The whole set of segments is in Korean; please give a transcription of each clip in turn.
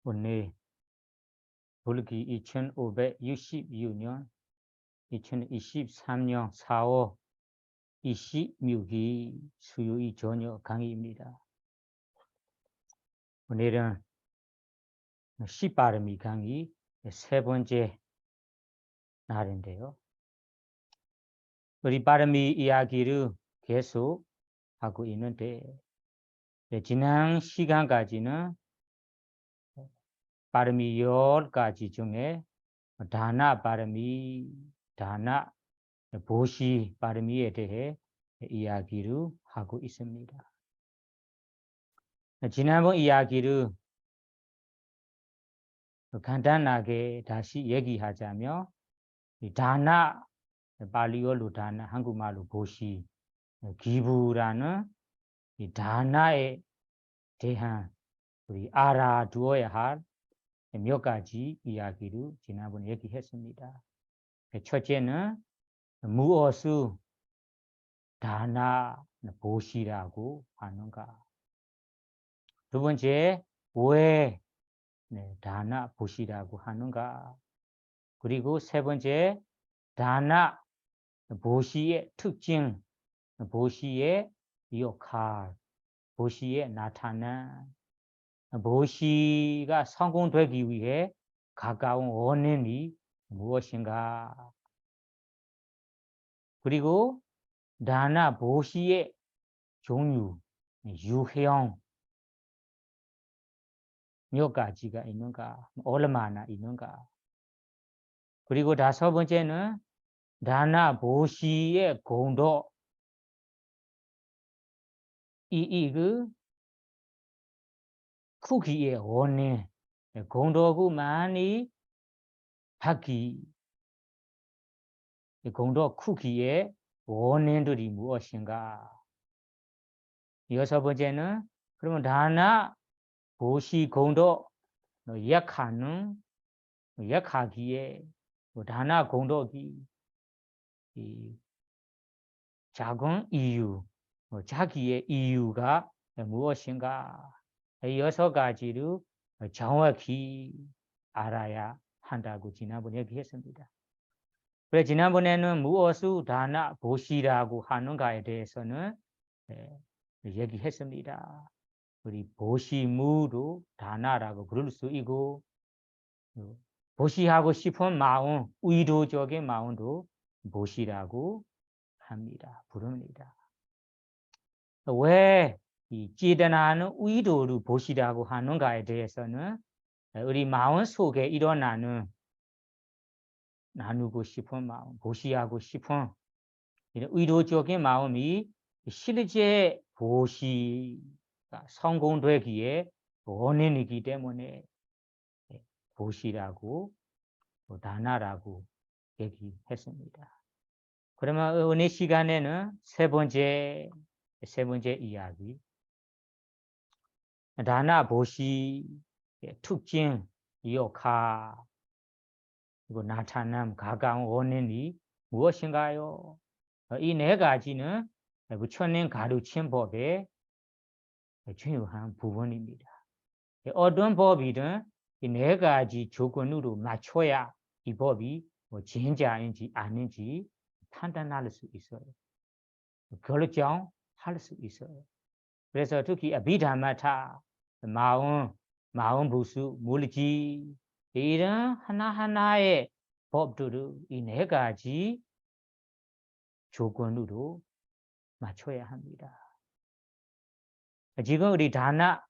오늘 불기 2560년 2023년 4월 26일 수요일 저녁 강의입니다. 오늘은 시바르미 강의 세 번째 날인데요. 우리 바르미 이야기를 계속 하고 있는데 지난 시간까지는 바르미 10가지 중에 다나 바르미, 다나 보시 바르미에 대해 이야기를 하고 있습니다. 지난번 이야기를 간단하게 다시 얘기하자면 다나, 발리어로 다나, 한국말로 보시, 기부라는 이 다나에 대한 우리 알아두어야 할 몇 가지 이야기를 지난번에 얘기했습니다. 첫째는 무엇을 다나 보시라고 하는가. 두 번째, 왜 다나 보시라고 하는가. 그리고 세 번째, 다나 보시의 특징, 보시의 역할, 보시의 나타남, 보시가 성공되기 위해 가까운 원인이 무엇인가. 그리고 다나 보시의 종류, 유형 몇 가지가 있는가, 얼마나 있는가. 그리고 다섯 번째는 다나 보시의 공도, 그 크기의 원인, 공도가 많이 받기, 공도 크기의 원인들이 무엇인가. 여섯 번째는 그러면 다나 보시 공도 약하기에 다나 공도기 작은 이유, 자기의 이유가 무엇인가. 여섯 가지를 정확히 알아야 한다고 지난번에 얘기했습니다. 그래서 지난번에는 무엇을 다나 보시라고 하는가에 대해서는 얘기했습니다. 우리 보시무도 다나라고 부를 수 있고, 보시하고 싶은 마음, 의도적인 마음도 보시라고 합니다. 부릅니다. 왜 이 찌드나는 의도를 보시라고 하는가에 대해서는 우리 마음 속에 일어나는 나누고 싶은 마음, 보시하고 싶은 이런 의도적인 마음이 실제 보시가 성공되기에 원인이기 때문에 보시라고 다나라고 얘기했습니다. 그러면 오늘 시간에는 세 번째 이야기, 다나 보시 특징, 역할, 그리고 나타남, 가까운 원인이 무엇인가요? 이 네 가지는 부처님 가르친 법의 중요한 부분입니다. 어떤 법이든 이 네 가지 조건으로 맞춰야 이 법이 진짜인지 아닌지 판단할 수 있어요. 결정할 수 있어요. 그래서 특히 아비담마타, 마음 부수, 물지, 이런 하나하나의 법들을 이 네 가지 조건으로 맞춰야 합니다. 지금 우리 다나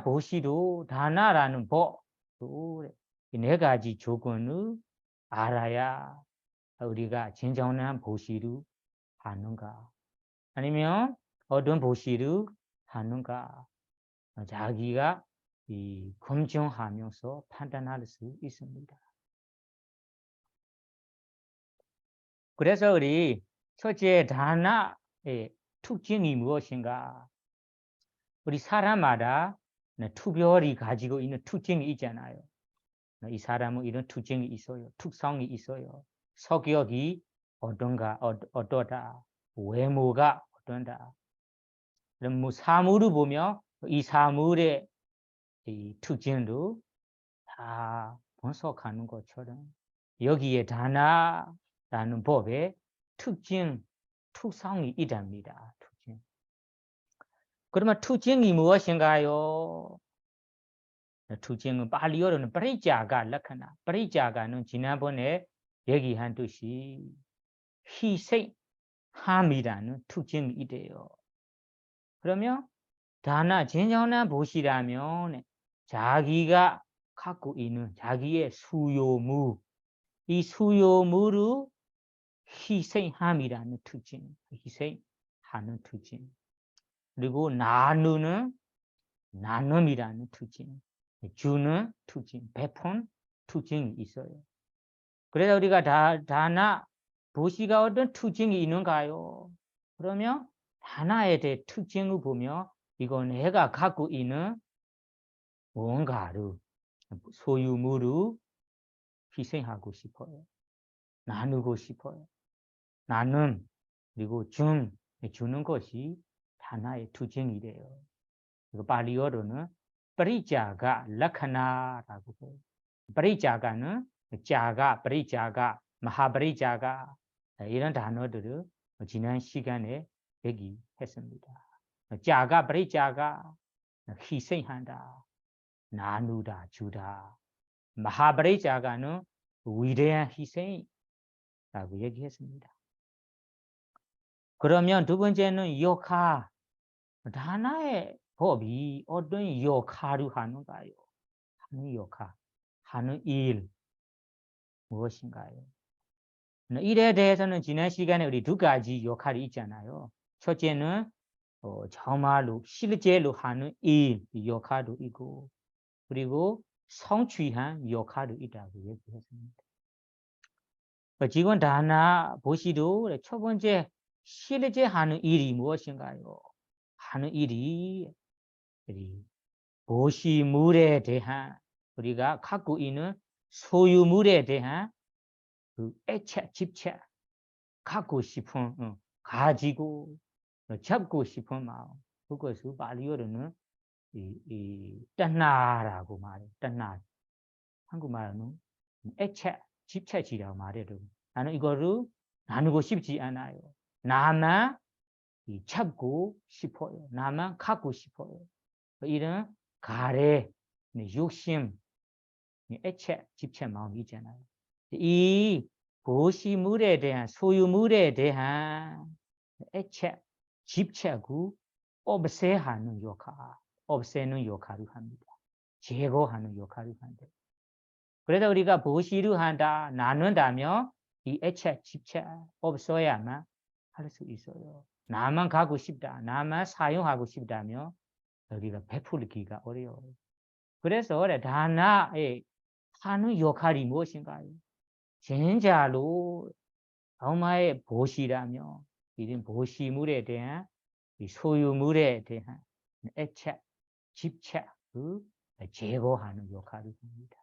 보시도 다나라는 법도 이 네 가지 조건을 알아야 우리가 진정한 보시를 하는가, 아니면 어떤 보시를 하는가, 자기가 검증하면서 판단할 수 있습니다. 그래서 우리 첫째 다나의 특징이 무엇인가? 우리 사람마다 특별히 가지고 있는 특징이 있잖아요. 이 사람은 이런 특징이 있어요. 특성이 있어요. 성격이 어떠다. 외모가 어떤다. 그럼 사물을 보면 이 사물의 이 특징도 다 분석하는 것처럼 여기에 다나라는 법에 특징, 특성이 있답니다. 특징. 그러면 특징이 무엇인가요? 특징은 발리어로는 브레이자가 락하나. 브레이자가는 지난번에 얘기한 듯이 희생함이라는 특징이 있대요. 그러면 다나 진정한 보시라면 자기가 갖고 있는 자기의 수요무, 이 수요무를 희생함이라는 특징, 희생하는 특징. 그리고 나누는 나눔이라는 특징, 주는 특징, 베푼 특징이 있어요. 그래서 우리가 다나 보시가 어떤 특징이 있는가요? 그러면 하나에 대해 특징을 보면 이건 내가 갖고 있는 뭔가를 소유물을 희생하고 싶어요. 나누고 싶어요. 나눔 그리고 주는 것이 하나의 특징이래요. 이거 발리어로는 브리자가 라카나라고 해요. 브리자가는 자가, 브리자가, 마하브리자가 이런 단어들을 지난 시간에 얘기했습니다. 자가, 브리자가 희생한다, 나누다, 주다. 마하브리자가는 위대한 희생이라고 얘기했습니다. 그러면 두 번째는 역할. 하나의 법이 어떤 역할을 하는가요? 하는 역할, 하는 일 무엇인가요? 일에 대해서는 지난 시간에 우리 두 가지 역할이 있잖아요. 첫째는 정말로 실제로 하는 일 역할도 있고, 그리고 성취한 역할도 있다고 얘기했습니다. 지금 다나 보시도 첫 번째 실제 하는 일이 무엇인가요? 하는 일이 보시물에 대한 우리가 갖고 있는 소유물에 대한 그 애착, 집착, 갖고 싶은, 가지고 잡고 싶은 마음. 그것을 발리어로는 딴나라고 말해요. 딴나. 한국말로는 애착, 집착이라고 말해요. 나는 이거를 나누고 싶지 않아요. 나만 잡고 싶어요. 나만 갖고 싶어요. 이런 가래, 욕심, 애착, 집착 마음이 있잖아요. 이 보시물에 대한 소유물에 대한 애착, 집착을 없애하는 역할, 없애는 역할을 합니다. 제거하는 역할을 한다. 그래서 우리가 보시를 한다, 나눈다면 이 애착, 집착 없어야만 할 수 있어요. 나만 가고 싶다, 나만 사용하고 싶다면 우리가 베풀기가 어려워요. 그래서 다나의 하는 역할이 무엇인가요? 진짜로 정말 보시라며 이런 보시물에 대한 소유물에 대한 애착, 집착을 제거하는 역할을 합니다.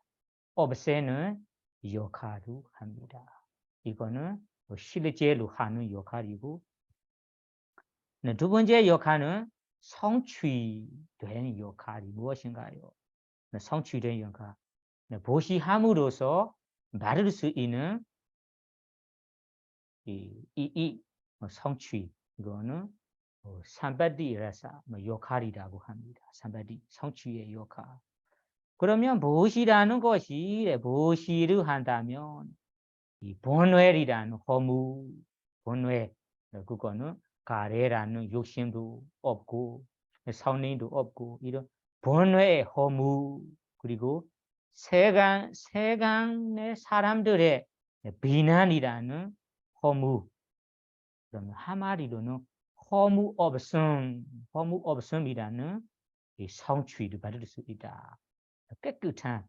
없애는 역할을 합니다. 이거는 실제로 하는 역할이고, 두 번째 역할은 성취된 역할이 무엇인가요? 성취된 역할. 보시함으로써 말할 수 있는 이 성취, 이거는 삼바디라사 역할이라고 합니다. 삼바디, 성취의 역할. 그러면 보시라는 것이 보시를 한다면 이 본회라는 허무, 본회, 그거는 가래라는 욕심도 없고 성능도 없고 이런 본회의 허무, 그리고 세간의 사람들의 비난이라는 허무, 그러면 한마디로는 허무 없음이라는 이 성취를 받을 수 있다. 깨끗한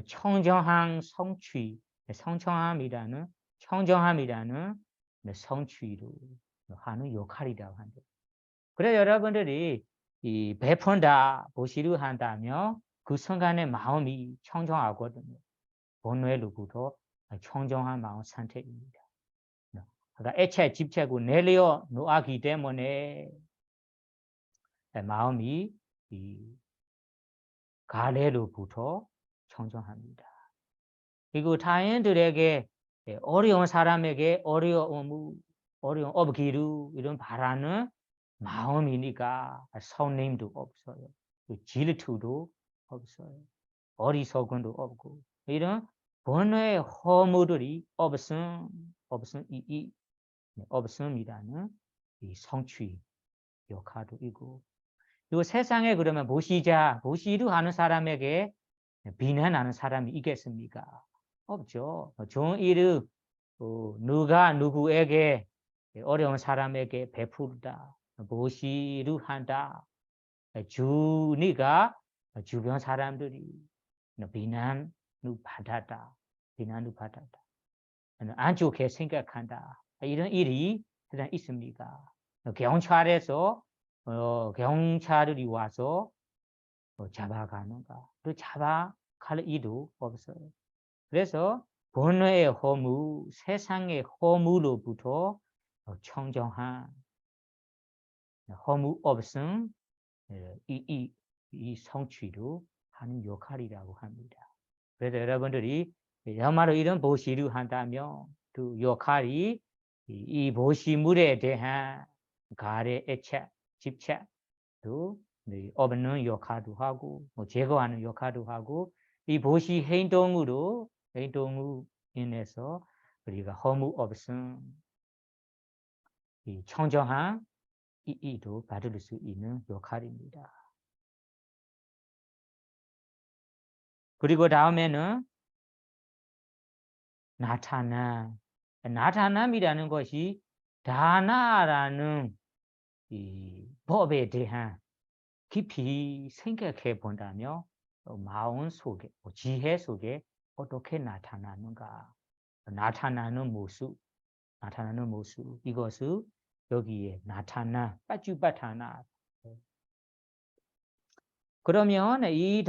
청정한 성취, 청정함이라는 성취를 하는 역할이라고 한다. 그래서 여러분들이 이 베푼다, 보시를 한다면 그 순간의 마음이 청정하거든요. 본뇌로부터 청정한 마음 상태입니다. 그러니까 애착, 집착을 내려 놓았기 때문에 마음이 가래로부터 청정합니다. 그리고 타인들에게 어려운 사람에게 어려운 업기를 이런 바라는 마음이니까 선님도 없어요. 질투도 없어요. 어리석음도 없고 이런 번뇌의 허물들이 없음이라는 이 성취 역할도 있고 그리고 세상에 그러면 보시루 하는 사람에게 비난하는 사람이 있겠습니까? 없죠. 좋은 일을 누가 누구에게 어려운 사람에게 베풀다, 보시루 한다. 주니까 주변 사람들이 비난을 받았다. 안 좋게 생각한다. 이런 일이 일단 있습니까? 경찰에서 경찰이 와서 잡아가는가? 또 잡아갈 일도 없어요. 그래서 번뇌의 허물, 세상의 허물로부터 청정한 허물 없음 이 성취로 하는 역할이라고 합니다. 그래서 여러분들이 정말로 이런 보시를 한다면 그 역할이 이 보시물에 대한 가래, 애착, 집착도 없는 역할도 하고 제거하는 역할도 하고 이 보시 행동으로 인해서 우리가 허물 없음 이 청정한 이도 받을 수 있는 역할입니다. 그리고 다음에는 나타남이라는 것이 다나라는 이 법에 대한 깊이 생각해 본다면 마음 속에 지혜 속에 어떻게 나타나는가 나타나는 모습 이것을 여기에 빠쭈빠타나 그러면 이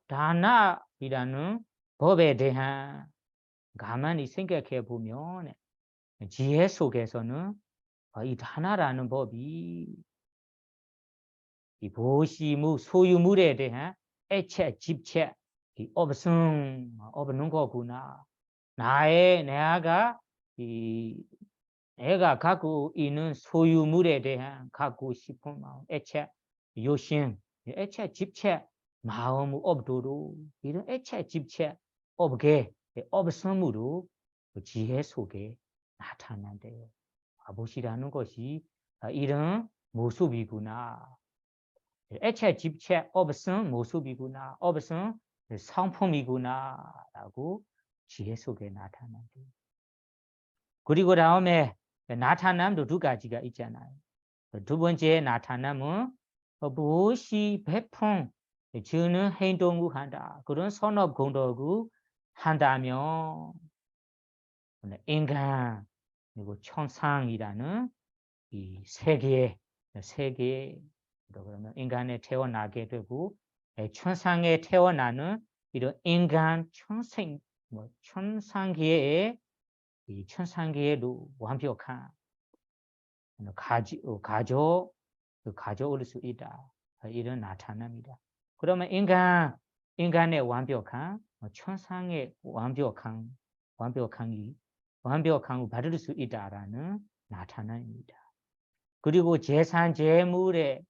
다나이라는 법에 대한 가만히 생각해 보면 지혜 속에서는 이 다나라는 법이 이 보시무 소유물에 대한 애착, 집착, 없는 거구나. 내가 내가 갖고 있는 소유물에 대한 갖고 싶은 마음, 애착, 요심, 애착, 집착, 마음 없도록 이런 애착, 집착 없게 없음으로 지혜 속에 나타난대요. 아버지라는 것이 이런 모습이구나. 애착, 집착 없음 모습이구나. 없음 성품이구나라고 지혜 속에 나타난대요. 그리고 다음에 나타남도 두 가지가 있잖아요. 두 번째 나타남은 무엇이 베푼 주는 행동을 한다. 그런 선업 공덕을 한다면 인간 그리고 천상이라는 이 세계 그러면 인간에 태어나게 되고 천상에 태어나는 이런 인간 천상계의 이 천상계에도 완벽한 가져올 수 있다. 이런 나타납니다. 그러면 인간의 완벽한 천상의 완벽함을 받을 수 있다라는 나타납니다. 그리고 재산 재물의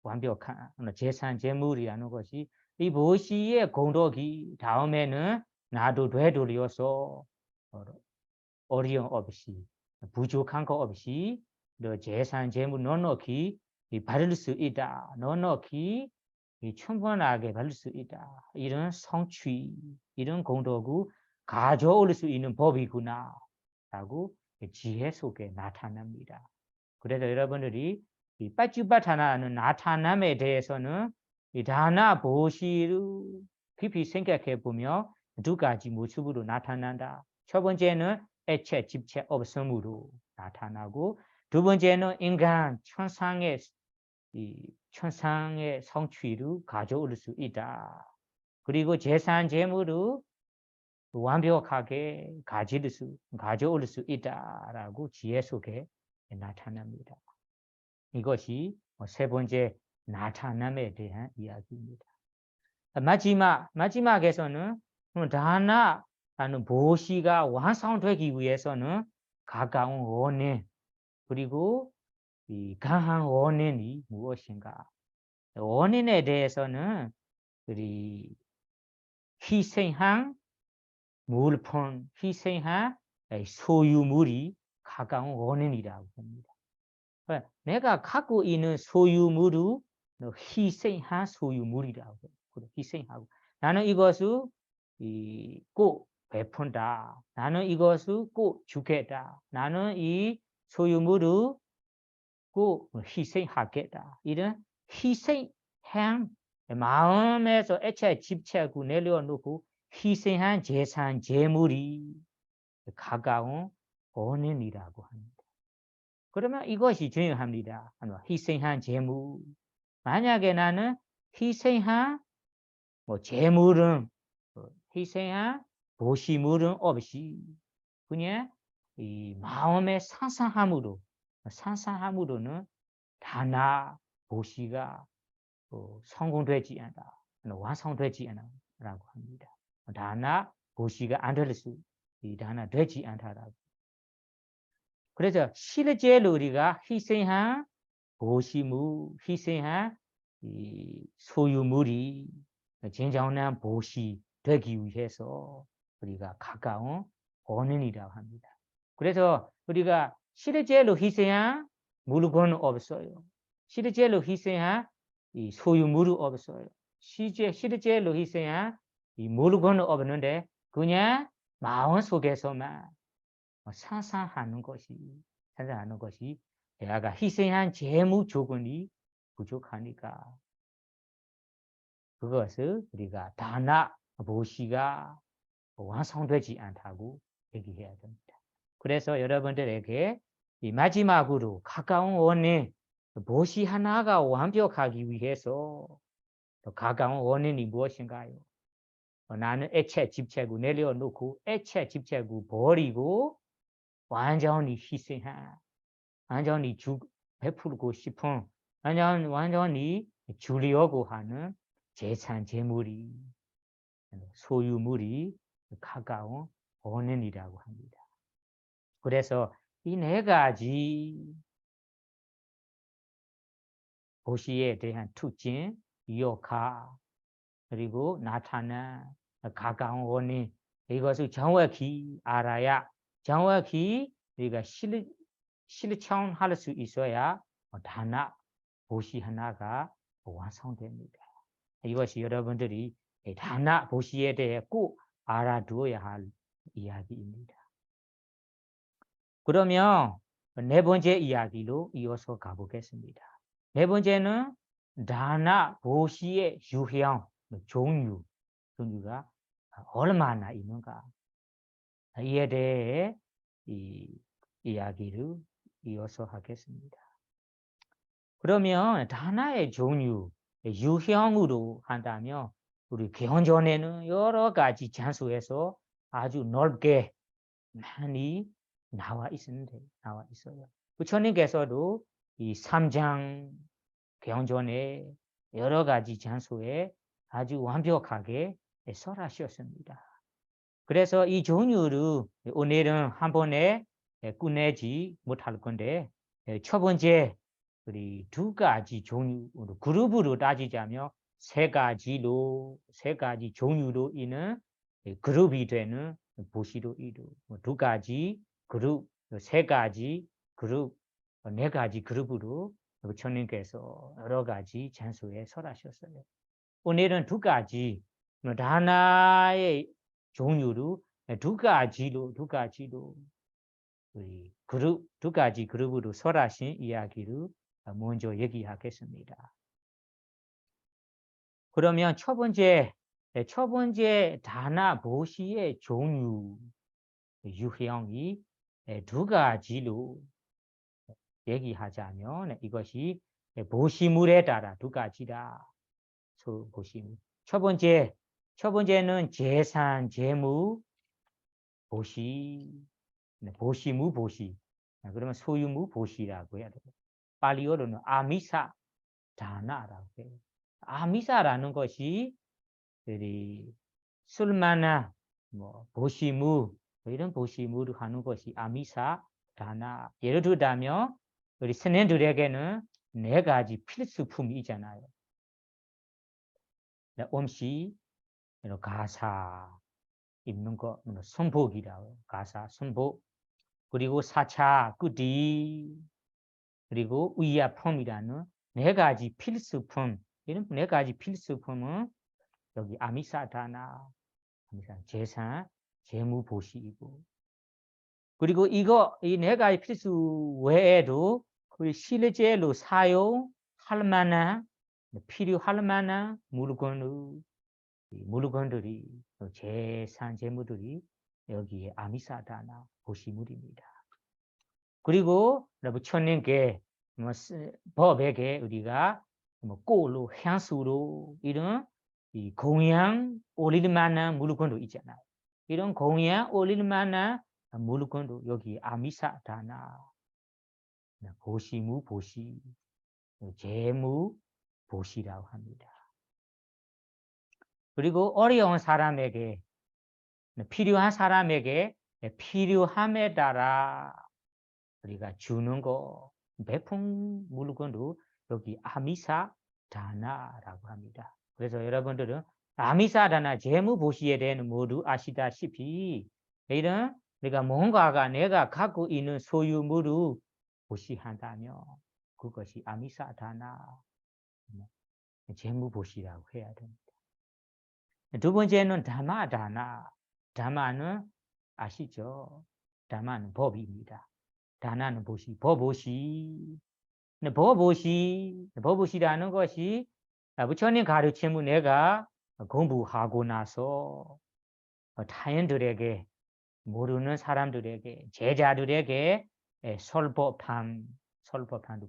완벽한 재산 재물이라는 것이 이 보시의 공덕이 다음에는 나도 되돌려서 어려움 없이 부족한 거 없이 재산 재물 넉넉히 받을 수 있다. 넉넉히 충분하게 받을 수 있다. 이런 성취, 이런 공덕을 가져올 수 있는 법이구나 라고 지혜 속에 나타납니다. 그래서 여러분들이 이 빠쭈빠타나는 나타남에 대해서는 이 다나 보시를 깊이 생각해 보며 두 가지 모습으로 나타난다. 첫 번째는 애착, 집착 없음으로 나타나고 두 번째는 인간 천상의 성취를 가져올 수 있다. 그리고 재산 재물을 완벽하게 가져올 수 있다라고 지혜 속에 나타납니다. 이것이 세 번째 나타남에 대한 이야기입니다. 마지막에서는 다나라는 보시가 완성되기 위해서는 가까운 원인 그리고 이 강한 원인이 무엇인가? 원인에 대해서는 우리 희생한 물품, 희생한 소유물이 가까운 원인이라고 합니다. 내가 갖고 있는 소유물을 희생한 소유물이라고 해요. 희생하고 나는 이것을 꼭 베푼다. 나는 이것을 꼭 주겠다. 나는 이 소유물을 꼭 희생하겠다. 이런 희생한 마음에서 애초에 집착을 내려놓고 희생한 재산, 재물이 가까운 원인이라고 합니다. 그러면 이것이 중요합니다. 희생한 재물. 만약에 나는 희생한 재물은 희생한 보시물은 없이 그냥 이 마음의 산산함으로는 다나 보시가 성공되지 않아, 완성되지 않아라고 합니다. 다나 보시가 안 될 수, 다나 되지 않다라고. 그래서 실제로 우리가 희생한 보시물, 희생한 이 소유물이 진정한 보시 되기 위해서 우리가 가까운 원인이라고 합니다. 그래서 우리가 실제로 희생한 물건은 없어요. 실제로 희생한 이 소유물은 없어요. 실제로 희생한 이 물건은 없는데 그냥 마음 속에서만 상상하는 것이 내가 희생한 재무 조건이 부족하니까 그것을 우리가 다나 보시가 완성되지 않다고 얘기해야 됩니다. 그래서 여러분들에게 이 마지막으로 가까운 원인 보시 하나가 완벽하기 위해서 가까운 원인이 무엇인가요? 나는 애체 집착을 내려놓고 애체 집착을 버리고 완전히 희생한 완전히 베풀고 싶은 완전히 주려고 하는 재산, 재물이 소유물이 가까운 원인이라고 합니다. 그래서 이 네 가지 보시에 대한 특징, 역할, 그리고 나타난 가까운 원인 이것을 정확히 알아야 정확히 우리가 실천할 수 있어야 다나 보시 하나가 완성됩니다. 이것이 여러분들이 다나 보시에 대해 꼭 알아두어야 할 이야기입니다. 그러면 네 번째 이야기로 이어서 가보겠습니다. 네 번째는 다나 보시의 유형, 종류가 얼마나 있는가 이에 대해 이야기를 이어서 하겠습니다. 그러면 다나의 종류, 유형으로 한다면 우리 개헌전에는 여러 가지 장소에서 아주 넓게 많이 나와 있어요. 부처님께서도 이 3장 개헌전에 여러 가지 장소에 아주 완벽하게 설하셨습니다. 그래서 이 종류를 오늘은 한 번에 끝내지 못할 건데 첫 번째 우리 두 가지 종류로 그룹으로 따지자면 세 가지 종류로 있는 그룹이 되는 보시로 이루 두 가지 그룹, 세 가지 그룹, 네 가지 그룹으로 부처님께서 여러 가지 장소에 설하셨어요. 오늘은 두 가지 하나의 종류로 두 가지로 우리 그룹 두 가지 그룹으로 설하신 이야기를 먼저 얘기하겠습니다. 그러면 첫 번째 다나 보시의 종류 유형이 두 가지로 얘기하자면 이것이 보시물에 따라 두 가지다. 보시물. 첫 번째는 재산, 재무, 보시, 보시무, 보시. 그러면 소유무, 보시라고 해야 돼요. 팔리어로는 아미사, 다나라고 해요. 아미사라는 것이 술마나 뭐 보시무 이런 보시무를 하는 것이 아미사 다나. 예를 들자면 우리 스님들에게는 4가지 필수품이 있잖아요. 음식, 가사 입는 거, 순복이라고 가사, 순복. 그리고 사차, 꾸디, 그리고 의약품이라는 4가지 필수품. 이런 4가지 필수품은 여기 아미사다나, 재산, 재무보시이고. 그리고 이 4가지 필수 외에도 실제로 사용할 만한, 필요할 만한 물건들이, 재산, 재무들이 여기에 아미사다나 보시물입니다. 그리고 부처님께 법에게 우리가 꽃로, 향수로 이런 공양 올릴 만한 물건도 있잖아요. 이런 공양 올릴 만한 물건도 여기 아미사다나, 보시무 보시, 재무 보시라고 합니다. 그리고 어려운 사람에게, 필요한 사람에게 필요함에 따라 우리가 주는 거, 베푼 물건도 여기 아미사다나라고 합니다. 그래서 여러분들은 아미사다나 재무보시에 대해서 모두 아시다시피 이런 우리가 뭔가가 내가 갖고 있는 소유물을 보시한다면 그것이 아미사다나 재무보시라고 해야 됩니다. 두 번째는 다마다나. 다마는 아시죠? 다마는 법입니다. 다나는 보시, 법보시. 법보시라는 것이 부처님 가르침을 내가 공부하고 나서 타인들에게, 모르는 사람들에게, 제자들에게 설법한도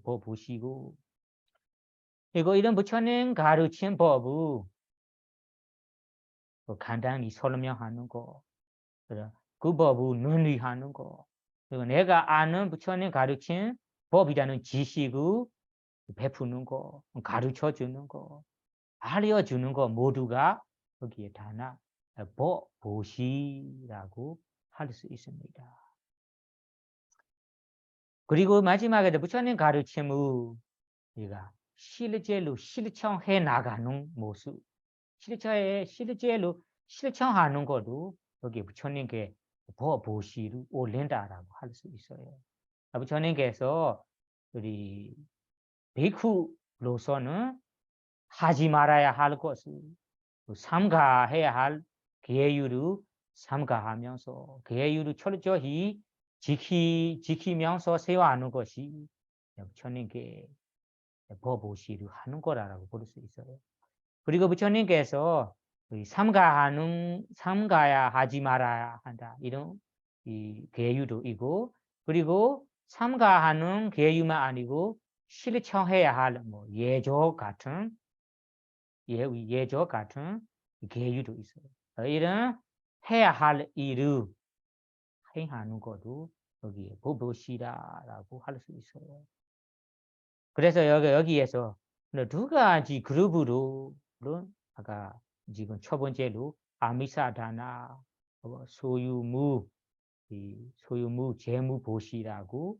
법보시고, 그리고 이런 부처님 가르친 법을 간단히 설명하는 거, 그 법을 논의하는 거, 그리고 내가 아는 부처님 가르친 법이라는 지식을 베푸는 거, 가르쳐 주는 거, 알려주는 거 모두가 거기에 다나 법보시라고 할 수 있습니다. 그리고 마지막에 부처님 가르침을 우리가 실제로 실천해 나가는 모습, 실제로 실천하는 것도 여기 부처님께 법보시를 올린다라고 할 수 있어요. 부처님께서 우리 베이쿠로서는 하지 말아야 할 것을 삼가해야 할 계율을 삼가하면서 계율을 철저히 지키면서 세워하는 것이 부처님께 법보시를 하는 거라고 볼 수 있어요. 그리고 부처님께서 삼가야 하지 말아야 한다 이런 이 계율도 있고, 그리고 삼가하는 계율만 아니고 실천해야 할 뭐 예조 같은 계율도 있어요. 이런 해야 할 일을 행하는 것도 여기에 법보시라고 할 수 있어요. 그래서 여기에서 2가지 그룹으로 아까 지금 첫 번째로 아미사다나 소유무 재무보시라고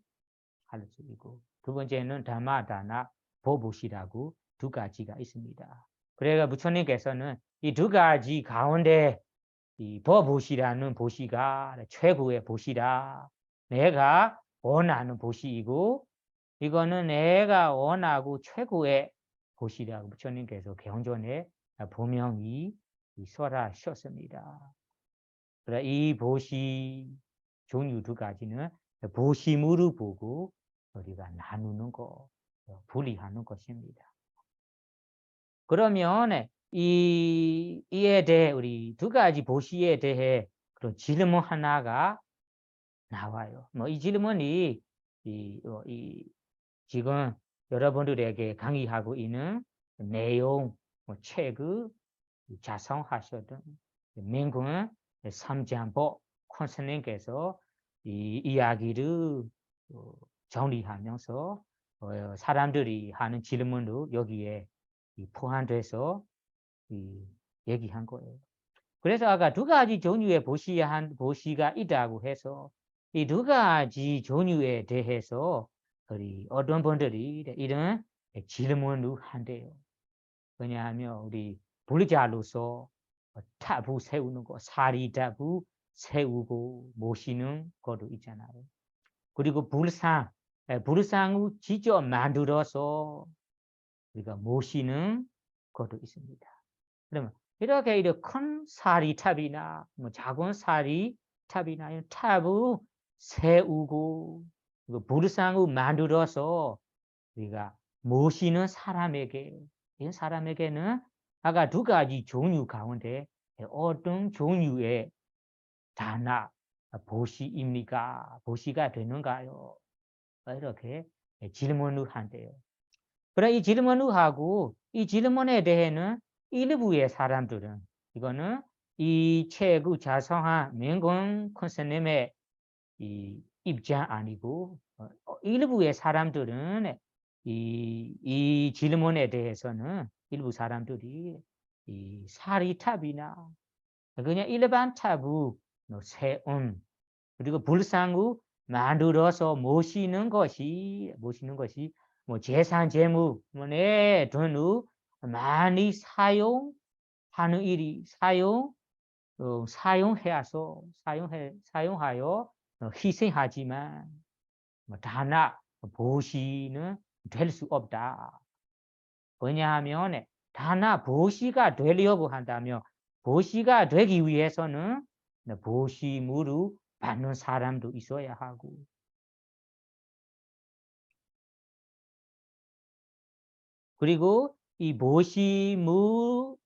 할 수 있고, 두 번째는 다마다나 보보시라고 2가지가 있습니다. 그래서 부처님께서는 이 2가지 가운데 이 법보시라는 보시가 최고의 보시라, 내가 원하는 보시이고 이거는 내가 원하고 최고의 보시라고 부처님께서 경전에 분명히 설하셨습니다. 그래서 이 보시 종류 2가지는 보시물을 보고 우리가 나누는 거, 분리하는 것입니다. 그러면 이에 대해 우리 2가지 보시에 대해 그런 질문 하나가 나와요. 뭐 이 질문이 지금 여러분들에게 강의하고 있는 내용, 책을 작성하셨던 민군 삼장법 권스님께서 이 이야기를 정리하면서 사람들이 하는 질문도 여기에 포함돼서 얘기한 거예요. 그래서 아까 두 가지 종류의 보시가 있다고 해서 이 두 가지 종류에 대해서 우리 어떤 분들이 이런 질문을 한대요. 왜냐하면 우리 불자로서 타부 세우는 거, 사리타부 세우고 모시는 것도 있잖아요. 그리고 불상을 직접 만들어서 우리가 모시는 것도 있습니다. 그러면 이렇게 큰 사리탑이나 뭐 작은 사리탑이나 탑을 세우고 불상을 만들어서 우리가 모시는 사람에게 이 사람에게는 아까 두 가지 종류 가운데 어떤 종류의 다나 보시입니까? 보시가 되는가요? 이렇게 질문을 한대요. 그래 이 질문을 하고 이 질문에 대해는 일부의 사람들은 이거는 이 책의 자성한 명건 컨셉님의 이 입장 아니고 일부의 사람들은 이 질문에 대해서는 일부 사람들이 이 사리탑이나 그냥 일반 탑의 세운 그리고 불상을 만들어서 모시는 것이 뭐 재산 재무 내 돈을 많이 사용하는 일이 사용하여 희생하지만 다나 보시는 될 수 없다. 왜냐하면 다나 보시가 되려고 한다면 보시가 되기 위해서는 보시물을 받는 사람도 있어야 하고 그리고 이 보시물도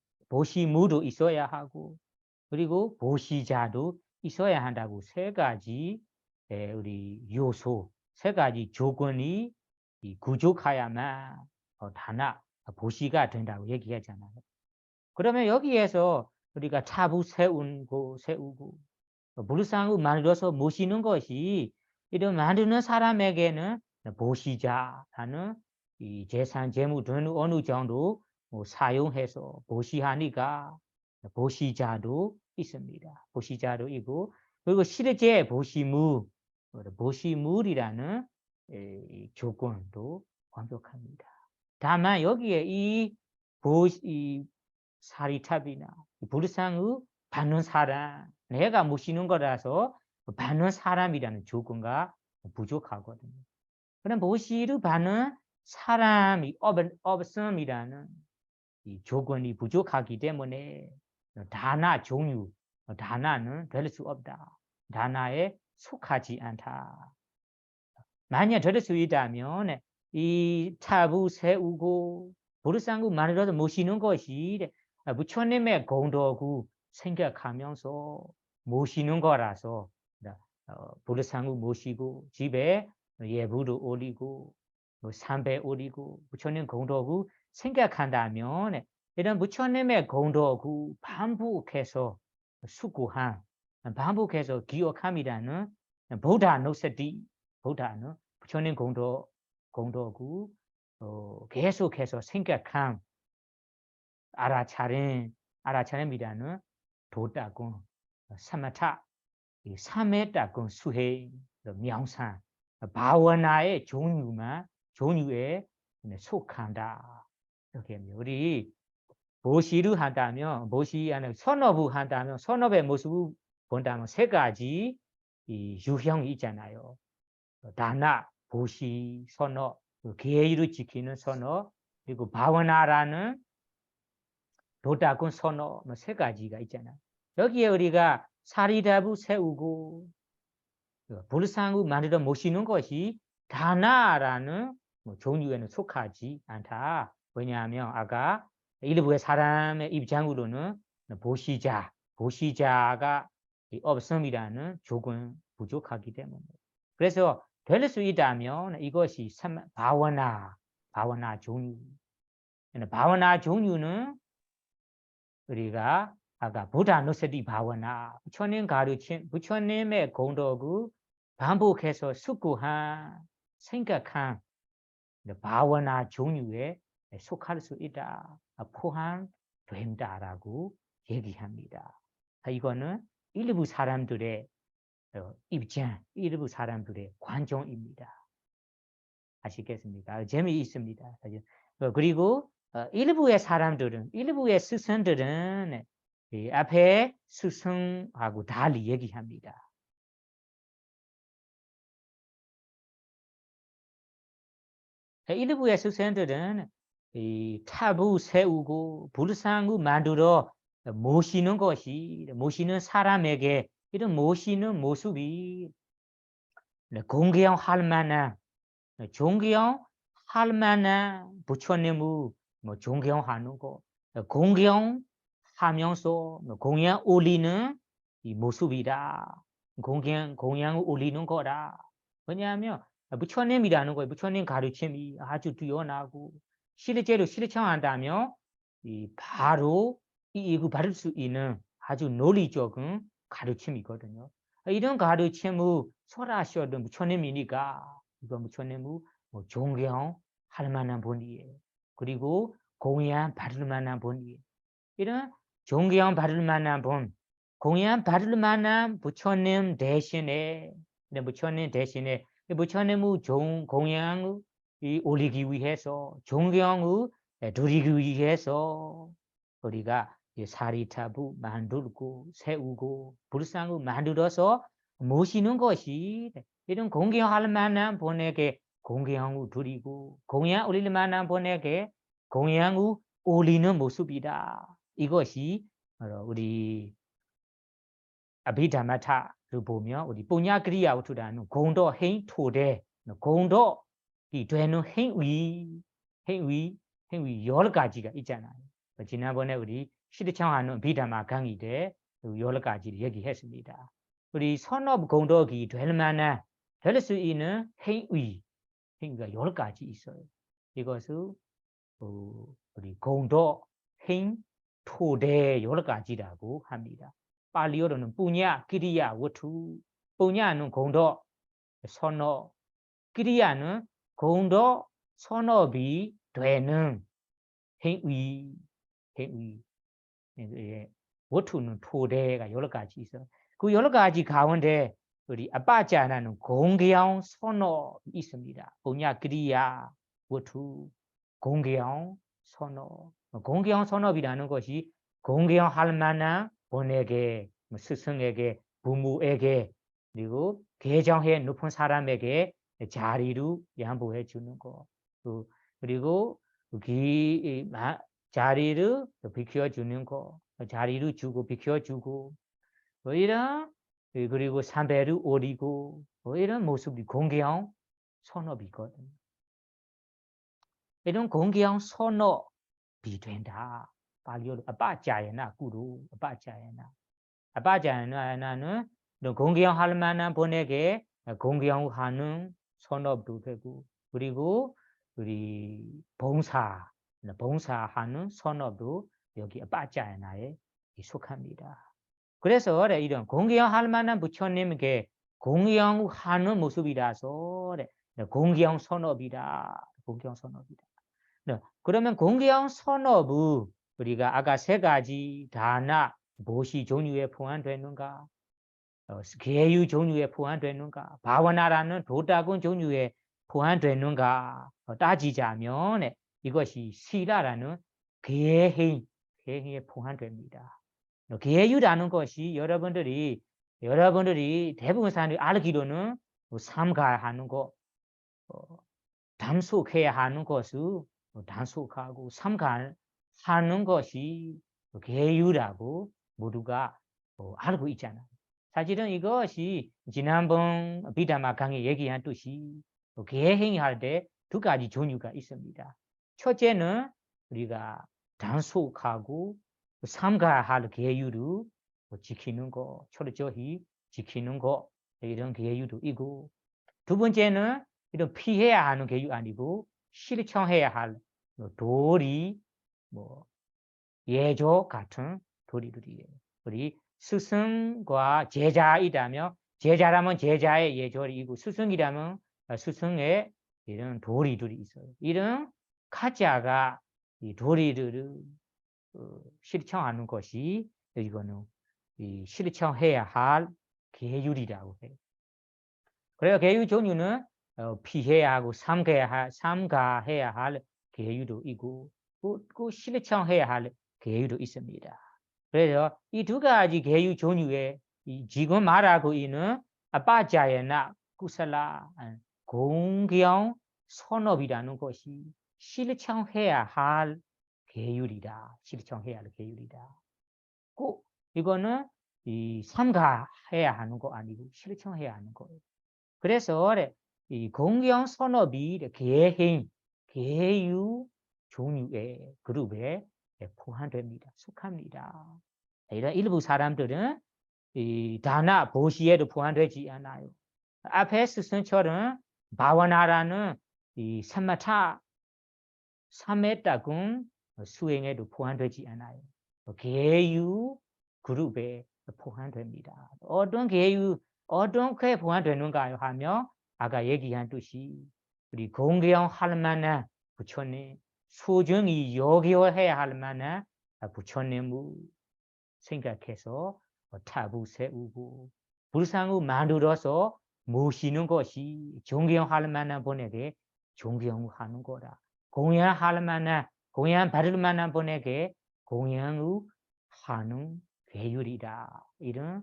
있어야 하고 그리고 보시자도 있어야 한다고 세 가지 우리 요소, 세 가지 조건이 구족하야만 다나 보시가 된다고 얘기하잖아요. 그러면 여기에서 우리가 타부 세우고 불상을 만들어서 모시는 것이 이런 만드는 사람에게는 보시자라는 이 재산 재무 등 어느 정도 사용해서 보시하니까 보시자도 있습니다. 보시자도 있고 그리고 실제 보시물이라는 조건도 완벽합니다. 다만 여기에 이 사리탑이나 불상을 받는 사람, 내가 모시는 거라서 받는 사람이라는 조건가 부족하거든요. 그럼 모시를 받는 사람이 없음이라는 이 조건이 부족하기 때문에 다나는 될 수 없다. 다나에 속하지 않다. 만약 될 수 있다면 이 타부 세우고 불상을 만들어서 모시는 것이 부처님의 공덕을 생각하면서 모시는 거라서 불상을 모시고 집에 예불을 올리고 삼배 올리고 부처님 공덕을 생각한다면 이런 부처님의 공덕을 반복해서 수고한 반복해서 기억함이라는 보다는 부처님 공덕을 계속해서 생각함 알아차림이라는 도다군 사마타 사메다군 수해 명상 바와나의 종류에 속한다. 이렇게 우리 모시를 한다면 선업을 한다면 선업의 모습을 본다면 세 가지 유형이 있잖아요. 다나, 보시, 선업, 계의를 지키는 선업, 그리고 바와나라는 도다군 선업 세 가지가 있잖아요. 여기에 우리가 사리다부 세우고 불상을 만들어 모시는 것이 다나라는 종류에는 속하지 않다. 왜냐하면 아까 일부의 사람의 입장으로는 보시자가 없음이라는 조건 부족하기 때문에 그래서 될 수 있다면 이것이 바와나 종류 바와나 종류는 우리가 아까 부다누스티 바와나 부처님 가르친 부처님의 공덕을 반복해서 숙고한 생각한 바와나 종류에 속할 수 있다. 포함된다라고 얘기합니다. 이거는 일부 사람들의 입장, 일부 사람들의 관점입니다. 아시겠습니까? 재미있습니다. 그리고 일부의 사람들은, 일부의 스승들은 이 앞에 스승하고 달리 얘기합니다. 일부의 스승들은 이 타부 세우고 불상을 만들어 모시는 것이, 모시는 사람에게 이런 모시는 모습이 공경할 만한, 존경할 만한 부처님을 존경하는 거, 공경하면서 공양 올리는 이 모습이다. 공양을 올리는 거다. 왜냐하면 부처님이라는 거예요. 부처님 가르침이 아주 뛰어나고 실제로 실천한다면 바로 이거 받을 수 있는 아주 논리적인 가르침이거든요. 이런 가르침을 설하셨던 부처님이니까 이건 부처님을 존경할 만한 분이에요. 그리고 공양 받을 만한 분이에요. 이런 존경 받을 만한 분, 공양 받을 만한 부처님 대신에 부처님의 공양을 올리기 위해서, 존경을 누리기 위해서 우리가 사리타부 만들고 세우고 불상을 만들어서 모시는 것이 이런 공경할 만한 분에게 공경을 드리고 공양 올릴 만한 분에게 공양을 올리는 모습이다. 이것이 우리 아비다마타를 보면 우리ปุญญ 우투라는 공도 행 토대 공도 이 되는 행위 여러 가지가 있잖아요. 지난번에 우리 시대창하는 비다마 강의 때 여러 가지를 얘기했습니다. 우리 선업 공덕이 될 만한 될 수 있는 행위가 여러 가지 있어요. 이것을 우리 공덕 행 토대 여러 가지라고 합니다. 팔리어로는ปุญญ 기리야 우투,ปุญญ는 공덕 선업, 기리야는 공덕 선업이 되는 행위, 워투는 토대가 여러 가지 있어요. 그 여러 가지 가운데 우리 아빠자나는 공경 선업이 있습니다.ปุญญ 기리야 워투, 공경 선업. 공경 선업이라는 것이 공경할 만한 본에게, 스승에게, 부모에게, 그리고 개정해 높은 사람에게 자리를 양보해 주는 거. 그리고 자리를 비켜주는 거. 자리를 주고 비켜주고 이런, 그리고 삼배를 오리고 이런 모습이 공경 선업이거든요. 이런 공경 선업이 된다. 발리어로 아빠자야나 구루, 아빠자야나는 공경할 만한 분에게 공경하는 선업도 되고, 그리고 우리 봉사하는 선업도 여기 아빠자야나에 속합니다. 그래서 이런 공경할 만한 부처님께 공경하는 모습이라서 공경 선업이다. 그러면 공경 선업은 우리가 아까 세 가지 다나 무엇이 종류에 포함되는가? 계유 종류에 포함되는가? 바와나라는 도다군 종류에 포함되는가? 따지자면 이것이 시라라는 계행에 포함됩니다. 계유라는 것이 여러분들이 대부분 사람들이 알기로는 삼가하는 거, 단속해야 하는 것을 단속하고 삼가하는 것이 계유라고 모두가 알고 있잖아요. 사실은 이것이 지난번 비다마 강의 얘기한 듯이 계행이 할 때 두 가지 종류가 있습니다. 첫째는 우리가 단속하고 삼가할 계유를 지키는 거, 철저히 지키는 거, 이런 계유도 있고, 두 번째는 이런 피해야 하는 계유 아니고 실천해야 할 도리, 예조 같은 도리들이에요. 우리 스승과 제자이라면 제자라면 제자의 예절이고 스승이라면 스승의 이런 도리들이 있어요. 이런 가짜가 이 도리들을 실천하는 것이 이거는 이 실천해야 할 계율이라고 해요. 그래서 계율 종류는 피해야 하고 삼가해야 할 계율도 있고 그 실천해야 할 계율도 있습니다. 그래서 이 두 가지 계율 종류에 지금 말하고 있는 아빠자야나 구살라 공경 선업이라는 것이 실천해야 할 계율이다. 실천해야 할 계율이다. 꼭 이거는 이 삼가해야 하는 거 아니고 실천해야 하는 거예요. 그래서 이 공경 선업이 계율 종류의 그룹에 포함됩니다. 속합니다. 이런 일부 사람들은 이 다나 보시에도 포함되지 않아요. 앞에 스승처럼 바와나라는 이 사마타 사메타군 수행에도 포함되지 않아요. 계유 그룹에 포함됩니다. 어떻게 포함되는가요 하면 아까 얘기한 듯이 우리 공경할 만한 부처님 소중히 여겨해야 할 만한 부처님을 생각해서 타부 세우고 불상을 만들어서 모시는 것이 존경할 만한 분에게 존경하는 거라. 공양받을 만한 분에게 공양을 하는 계율이다. 이런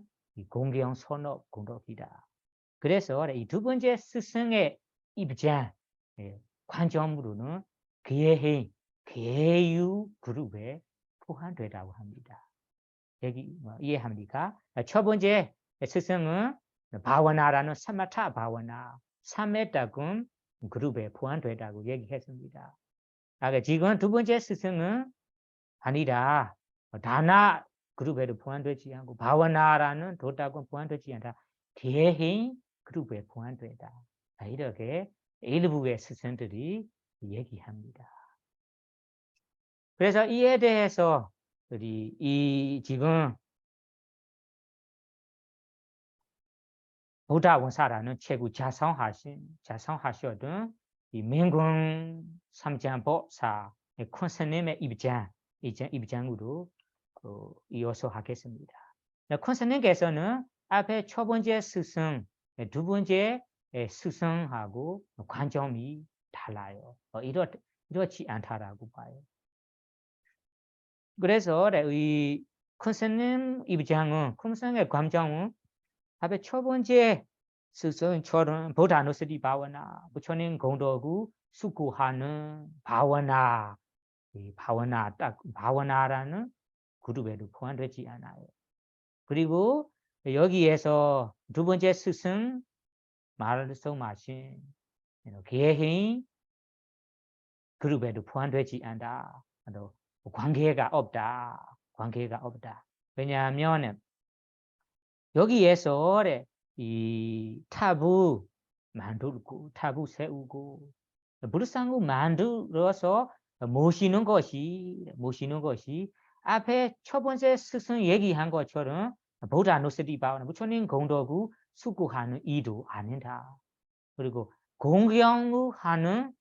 공경 선업 공덕이다. 그래서 이 두 번째 스승의 입장 관점으로는 계행 계유 그룹에 포함되라고 합니다. 여기 이해합니까? 첫 번째 스승은 바와나라는 사마타 바와나, 사메타군 그룹에 포함되다고 얘기했습니다. 지금 두 번째 스승은 아니라 다나 그룹에도 포함되지 않고 바와나라는 도다군 포함되지 않다. 계행 그룹에 포함되다. 이렇게 일부의 스승들이 얘기합니다. 그래서 이에 대해서 우리 이 지금 부다원사라는 최고 자성하셨던 이 명군 삼장법사 콘스님의 입장으로 이어서 하겠습니다. 콘스님께서는 앞에 첫 번째 스승, 두 번째 스승하고 관점이 달라요. 이렇지 않다라고 봐요. 그래서 이 콘스님 입장은 콘스님의 관점은 앞에 첫 번째 스승처럼 보다누스리 바와나 부처님 공덕을 수구하는 바와나 이 바와나라는 그룹에도 포함되지 않아요. 그리고 여기에서 두 번째 스승 말씀하신 계행 그룹에도 포함되지 않다. 관계가 없다. 왜냐하면 여기에서 이 타부 만들고 타부 세우고 불상을 만들어서 모시는 것이 앞에 첫 번째 스승 얘기한 것처럼 보다누스리 바와나 부처님 공덕을 수구하는 이도 아니다. 그리고 공경하는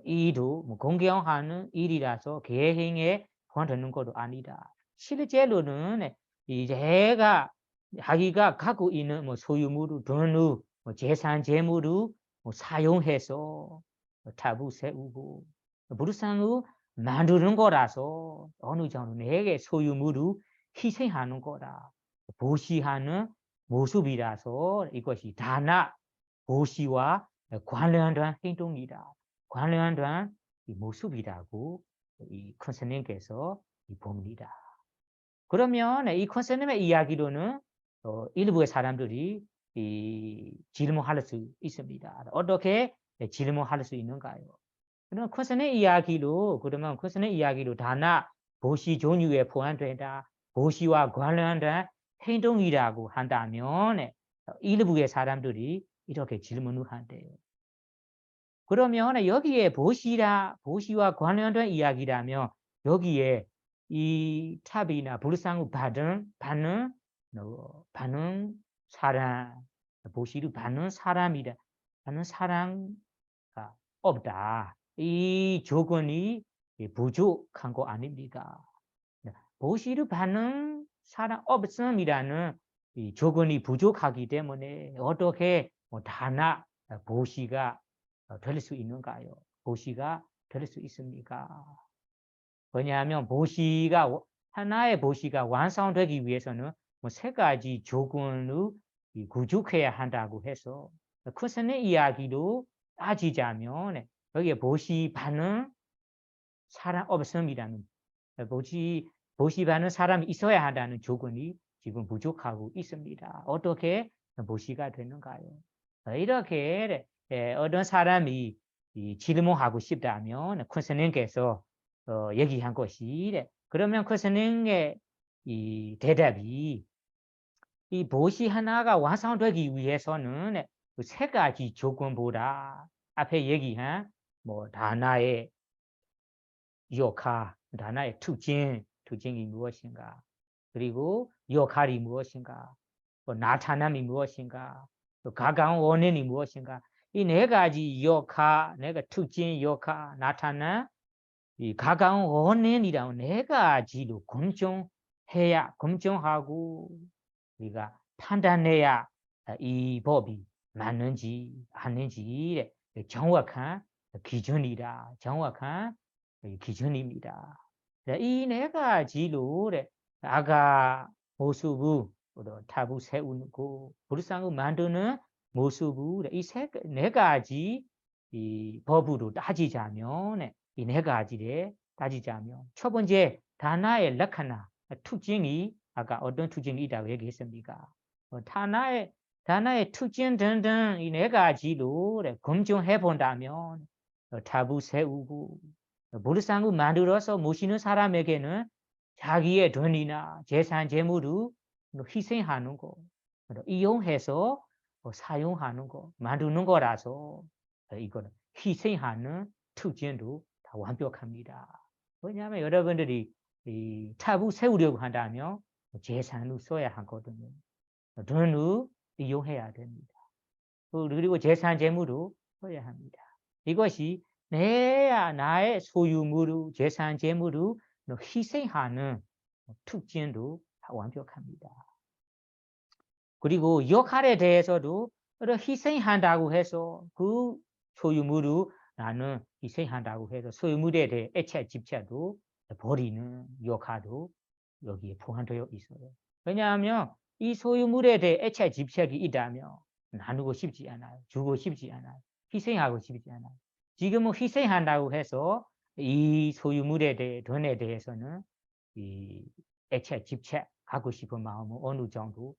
이도 공경하는 일이라서 계행에 포함되는 것도 아니다. 실제로는 이제가 자기가 갖고 있는 소유물을 돈을 재산 재물을 사용해서 타부 세우고 불상을 만드는 거라서 어느 정도 내게 소유물을 희생하는 거라 보시하는 모습이라서 이것이 다나 보시와 관련한 행동이다. 관련한 모습이라고 이 컨설님께서 봅니다. 그러면 이 컨설님의 이야기로는 일부의 사람들이 질문할 수 있습니다. 어떻게 질문할 수 있는가요? 그러면 컨설님 이야기로 다나 보시 종류에 포함된다. 보시와 관련된 행동이라고 한다면 일부의 사람들이 이렇게 질문을 한대요. 그러면 여기에 보시와 관련된 이야기라면 여기에 이 탑이나 불상을 받는 사람, 보시를 받는 사람이다. 받는 사람과 없다. 이 조건이 부족한 거 아닙니까? 보시를 받는 사람 없음이라는 이 조건이 부족하기 때문에 어떻게 다나 보시가 될 수 있는가요? 보시가 될 수 있습니까? 왜냐하면 보시가 하나의 보시가 완성되기 위해서는 세 가지 조건을 구축해야 한다고 해서 그 선의 이야기로 따지자면 여기에 보시 받는 사람 없음이라는 보시 받는 사람이 있어야 한다는 조건이 지금 부족하고 있습니다. 어떻게 보시가 되는가요? 이렇게 어떤 사람이 질문하고 싶다면 큰 스님께서 얘기한 것이 그러면 큰 스님의 이 대답이 이 보시 하나가 완성되기 위해서는 그 세 가지 조건보다 앞에 얘기한 뭐 다나의 요카, 다나의 특징이 무엇인가? 그리고 역할이 무엇인가? 또 나타남이 무엇인가? 또 가까운 원인이 무엇인가? 이 네 가지 역할, 내가 특징, 역할, 나타남, 이 가까운 원인이라고 네 가지로 검증하고 우리가 판단해야 이 법이 맞는지 아닌지 정확한 기준이다. 정확한 기준입니다. 이 네 가지로 아가 모습을 타부 세우고 불상을 만드는 모습을 이 네 가지 이 법으로 따지자면 이 네 가지를 따지자면 첫 번째 다나의 락하나 특징이 아까 어떤 특징이 있다고 얘기했습니까? 다나의 특징 등등 이 네 가지로 검증해 본다면 타부 세우고 불상을 만들어서 모시는 사람에게는 자기의 돈이나 재산, 재물을 희생하는 거, 이용해서 사용하는 거, 만드는 거라서 이거는 희생하는 특징도 다 완벽합니다. 왜냐하면 여러분들이 이 타부 세우려고 한다면 재산을 써야 하거든요. 돈을 이용해야 됩니다. 그리고 재산, 재물을 써야 합니다. 이것이 나의 소유물을, 재산, 재물을 희생하는 특징도 다 완벽합니다. 그리고 역할에 대해서도 희생한다고 해서 그 소유물을 나는 희생한다고 해서 소유물에 대해 애착, 집착도 버리는 역할도 여기에 포함되어 있어요. 왜냐하면 이 소유물에 대해 애착, 집착이 있다면 나누고 싶지 않아요. 주고 싶지 않아요. 희생하고 싶지 않아요. 지금은 희생한다고 해서 이 소유물에 대해 돈에 대해서는 이 애착, 집착 갖고 싶은 마음은 어느 정도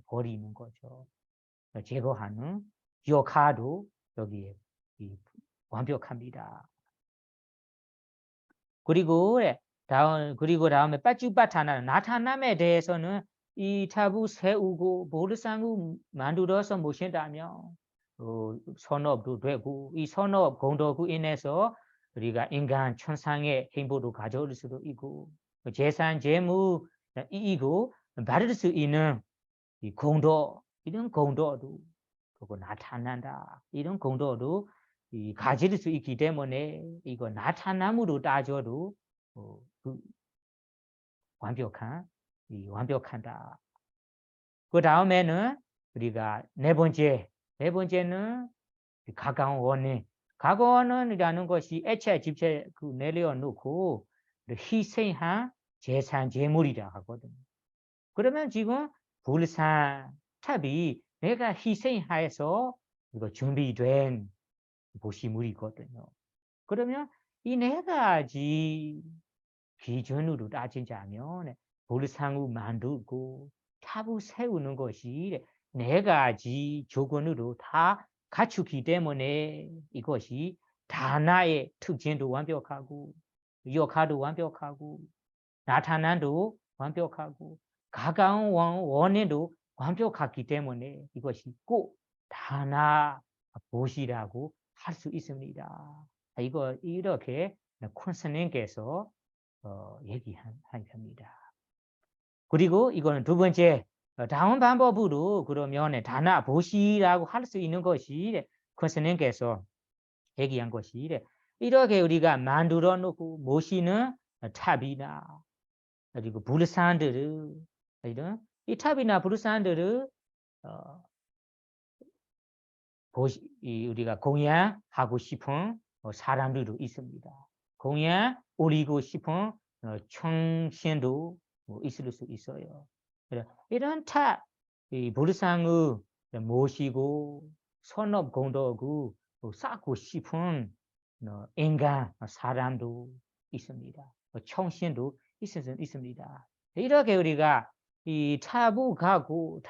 버리는 거죠. 제거하는 역할도 여기에 완벽합니다. 그리고 다음에 빠쭈빠타나 나타남에 대해서는 이 타부 세우고 보르상을 만들어서 모신다면 선업도 되고 이 선업 공덕으로 인해서 우리가 인간 천상의 행복도 가져올 수도 있고 재산 재무 이익고 받을 수 있는 이 공덕 이런 공덕도 그거 나타난다. 이런 공덕도 가질 수 있기 때문에 이거 나타남으로 따져도 완벽한다. 그 다음에는 우리가 네 번째는 가까운 원인. 가까운 원인이라는 것이 애착, 집착 내려놓고 희생한 재산, 재물이라 하거든요. 그러면 지금 불산, 탑이 내가 희생해서 이거 준비된 보시물이거든요. 그러면 이 네 가지 기준으로 따지자면 불상을 만들고 탑을 세우는 것이 네 가지 조건으로 다 갖추기 때문에 이것이 다나의 특징도 완벽하고 역할도 완벽하고 나타남도 완벽하고 가까운 원인도 완벽하기 때문에 이것이 꼭 다나 보시라고 할 수 있습니다. 이거 이렇게 콘스님께서 얘기한 겁니다. 그리고 이거는 두 번째 다음 방법으로 그러면 다나 보시라고 할 수 있는 것이 콘스님께서 얘기한 것이 이렇게 우리가 만들어 놓고 모시는 탑이나 그리고 불상들을 이런 이 탑이나 불상들을 우리가 공양하고 싶은 사람들도 있습니다. 공양 올리고 싶은 청신도 있을 수 있어요. 이런 탑, 이 불상을 모시고 선업 공덕을 쌓고 싶은 인간 사람도 있습니다. 청신도 있습니다. 이렇게 우리가 이 탑을 가고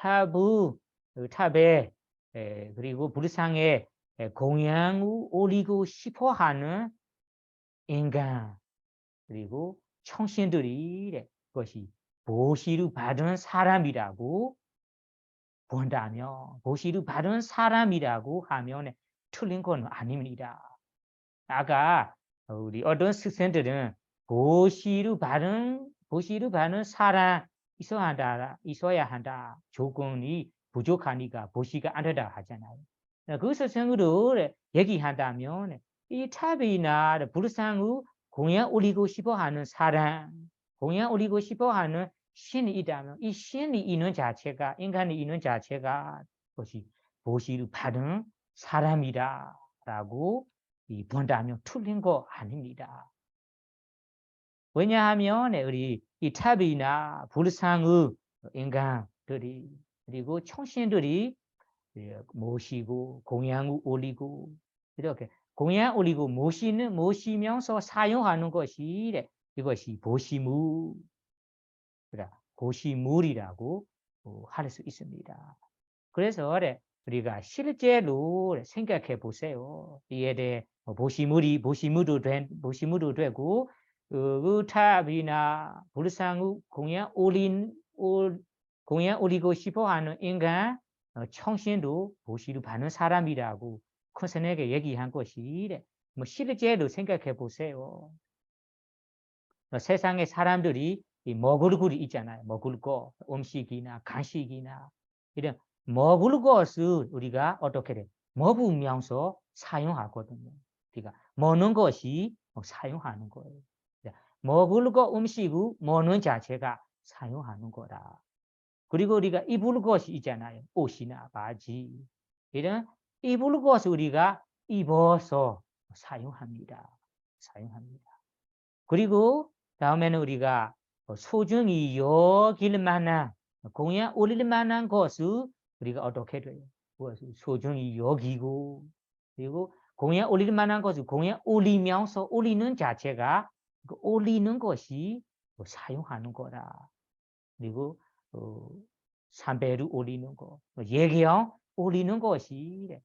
탑에 그리고 불상에 공양을 올리고 싶어하는 인간 그리고 청신들이 그것이 보시를 받은 사람이라고 본다면 보시를 받은 사람이라고 하면 틀린 건 아닙니다. 아까 우리 어떤 스승들은 보시를 받은 사람 있어야 한다. 조건이 부족하니까 보시가 안 된다 하잖아요. 그 스승으로 얘기한다면 이 탑이나 불상을 공양 올리고 싶어하는 사람, 공양 올리고 싶어하는 신이 있다면 이 신이 있는 자체가 인간이 있는 자체가 그것이 보시를 받은 사람이다라고 본다면 틀린 거 아닙니다. 왜냐하면 우리 이 탑이나 불상의 인간들이 그리고 청신들이 모시고 공양을 올리고 이렇게 공양 올리고 모시면서 사용하는 것이 이것이 보시물, 보시물이라고 할 수 있습니다. 그래서 우리가 실제로 생각해 보세요. 이에 대해 보시물도 되고 그 탑이나 불상의 공양 올리고 싶어하는 인간 청신도 보시를 받는 사람이라고 큰스님에게 얘기한 것이 뭐 실제로 생각해 보세요. 세상에 사람들이 먹을 것이 있잖아요. 먹을 것, 음식이나 간식이나 이런 먹을 것을 우리가 어떻게 돼? 먹으면서 사용하거든요. 우리가 먹는 것이 사용하는 거예요. 먹을 것 음식을 먹는 자체가 사용하는 거다. 그리고 우리가 입을 것이 있잖아요. 옷이나 바지 이런 입을 것을 우리가 입어서 사용합니다. 그리고 다음에는 우리가 소중히 여길 만한 공양 올릴 만한 것을 우리가 어떻게 돼요? 소중히 여기고 그리고 공양 올릴 만한 것을 공양 올리면서 올리는 자체가 올리는 것이 사용하는 거라. 그리고 삼배를 올리는 거, 예경 올리는 것이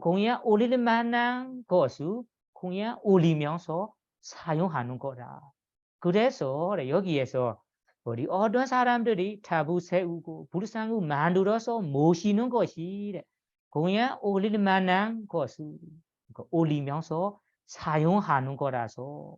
공양 올릴 만한 것을 공양 올리면서 사용하는 거라. 그래서 여기에서 우리 어떤 사람들이 탑을 세우고 불상을 만들어서 모시는 것이 공양 올릴 만한 것을 올리면서 사용하는 거라서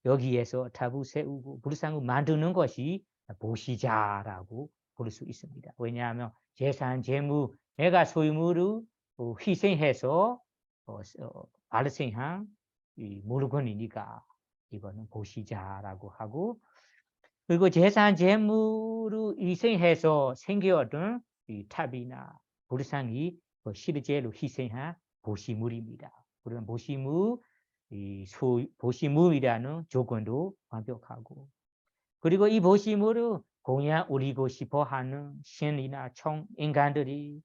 여기에서 탑을 세우고 불상을 만드는 것이 보시자라고 볼 수 있습니다. 왜냐하면 재산, 재무, 내가 소유물을 희생해서 발생한 이 물건이니까 이거는 보시자라고 하고 그리고 재산, 재물을 희생해서 생겨든 이 탑이나 불상이 실제로 희생한 보시물입니다. 그런 보시물 보시물이라는 조건도 완벽하고 그리고 이 보시물을 공양 올리고 싶어하는 신이나 인간들이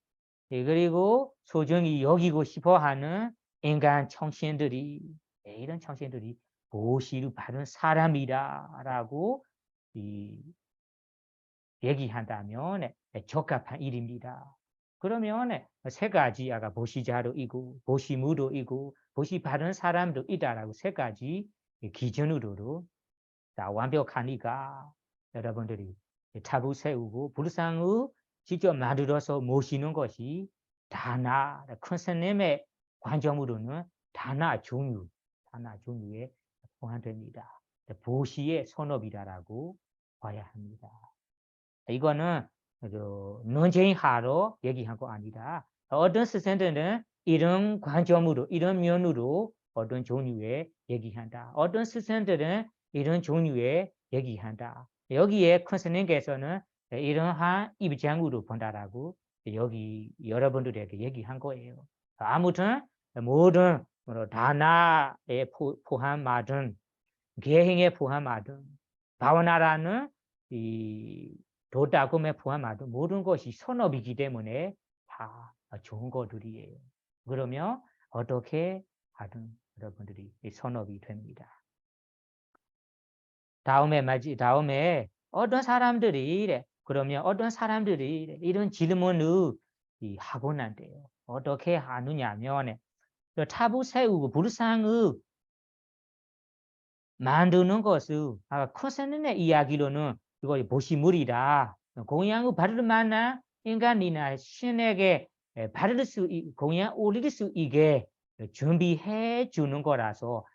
그리고 소중히 여기고 싶어하는 인간 청신들이 이런 청신들이 보시를 받은 사람이라고 얘기한다면 적합한 일입니다. 그러면 세 가지 아까 보시자도 있고 보시무도 있고 보시 받은 사람도 있다라고 세 가지 기준으로 다 완벽하니까 여러분들이 탑을 세우고 불상을 직접 만들어서 모시는 것이 다나 큰 스님의 관점으로는 다나 종류에 포함됩니다. 보시의 선업이다라고 봐야 합니다. 이거는 논쟁하러 얘기한 거 아니다. 어떤 스승들은 이런 관점으로 이런 면으로 어떤 종류의 얘기한다. 어떤 스승들은 이런 종류의 얘기한다. 여기에 큰 스님께서는 이러한 입장으로 본다라고 여기 여러분들에게 얘기한 거예요. 아무튼 모든 다나에 포함하든 계행에 포함하든 바와나라는 이 도다금에 포함하든 모든 것이 선업이기 때문에 다 좋은 것들이에요. 그러면 어떻게 하든 여러분들이 선업이 됩니다. 다음에 어떤 사람들이 이래. 그러면 어떤 사람들이 이래. 이런 질문을 하고 난대요. 어떻게 하느냐면 타부 세우고 불상을 만드는 것을 커서는의 이야기로는 이거 보시물이다. 공양을 받을 만한 인간이나 신에게 받을 공양 올릴 수 있게 준비해 주는 거라서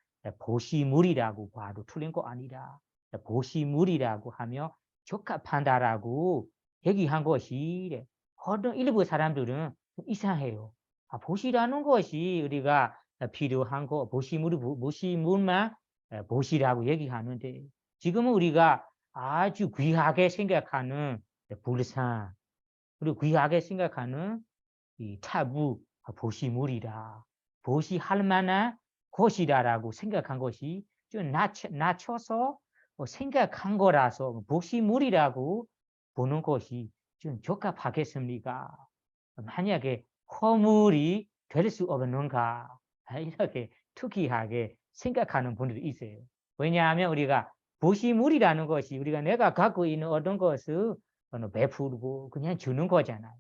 보시물이라고 봐도 틀린 거 아니다. 보시물이라고 하며 적합한다라고 얘기한 것이 어떤 일부 사람들은 이상해요. 보시라는 것이 우리가 필요한 거 보시물만 보시라고 얘기하는데 지금은 우리가 아주 귀하게 생각하는 불상 그리고 귀하게 생각하는 이 타부 보시물이다. 보시할 만한 것이다라고 생각한 것이 좀 낮춰서 생각한 거라서 보시물이라고 보는 것이 좀 적합하겠습니까? 만약에 허물이 될 수 없는가 이렇게 특이하게 생각하는 분들이 있어요. 왜냐하면 우리가 보시물이라는 것이 우리가 내가 갖고 있는 어떤 것을 베풀고 그냥 주는 거잖아요.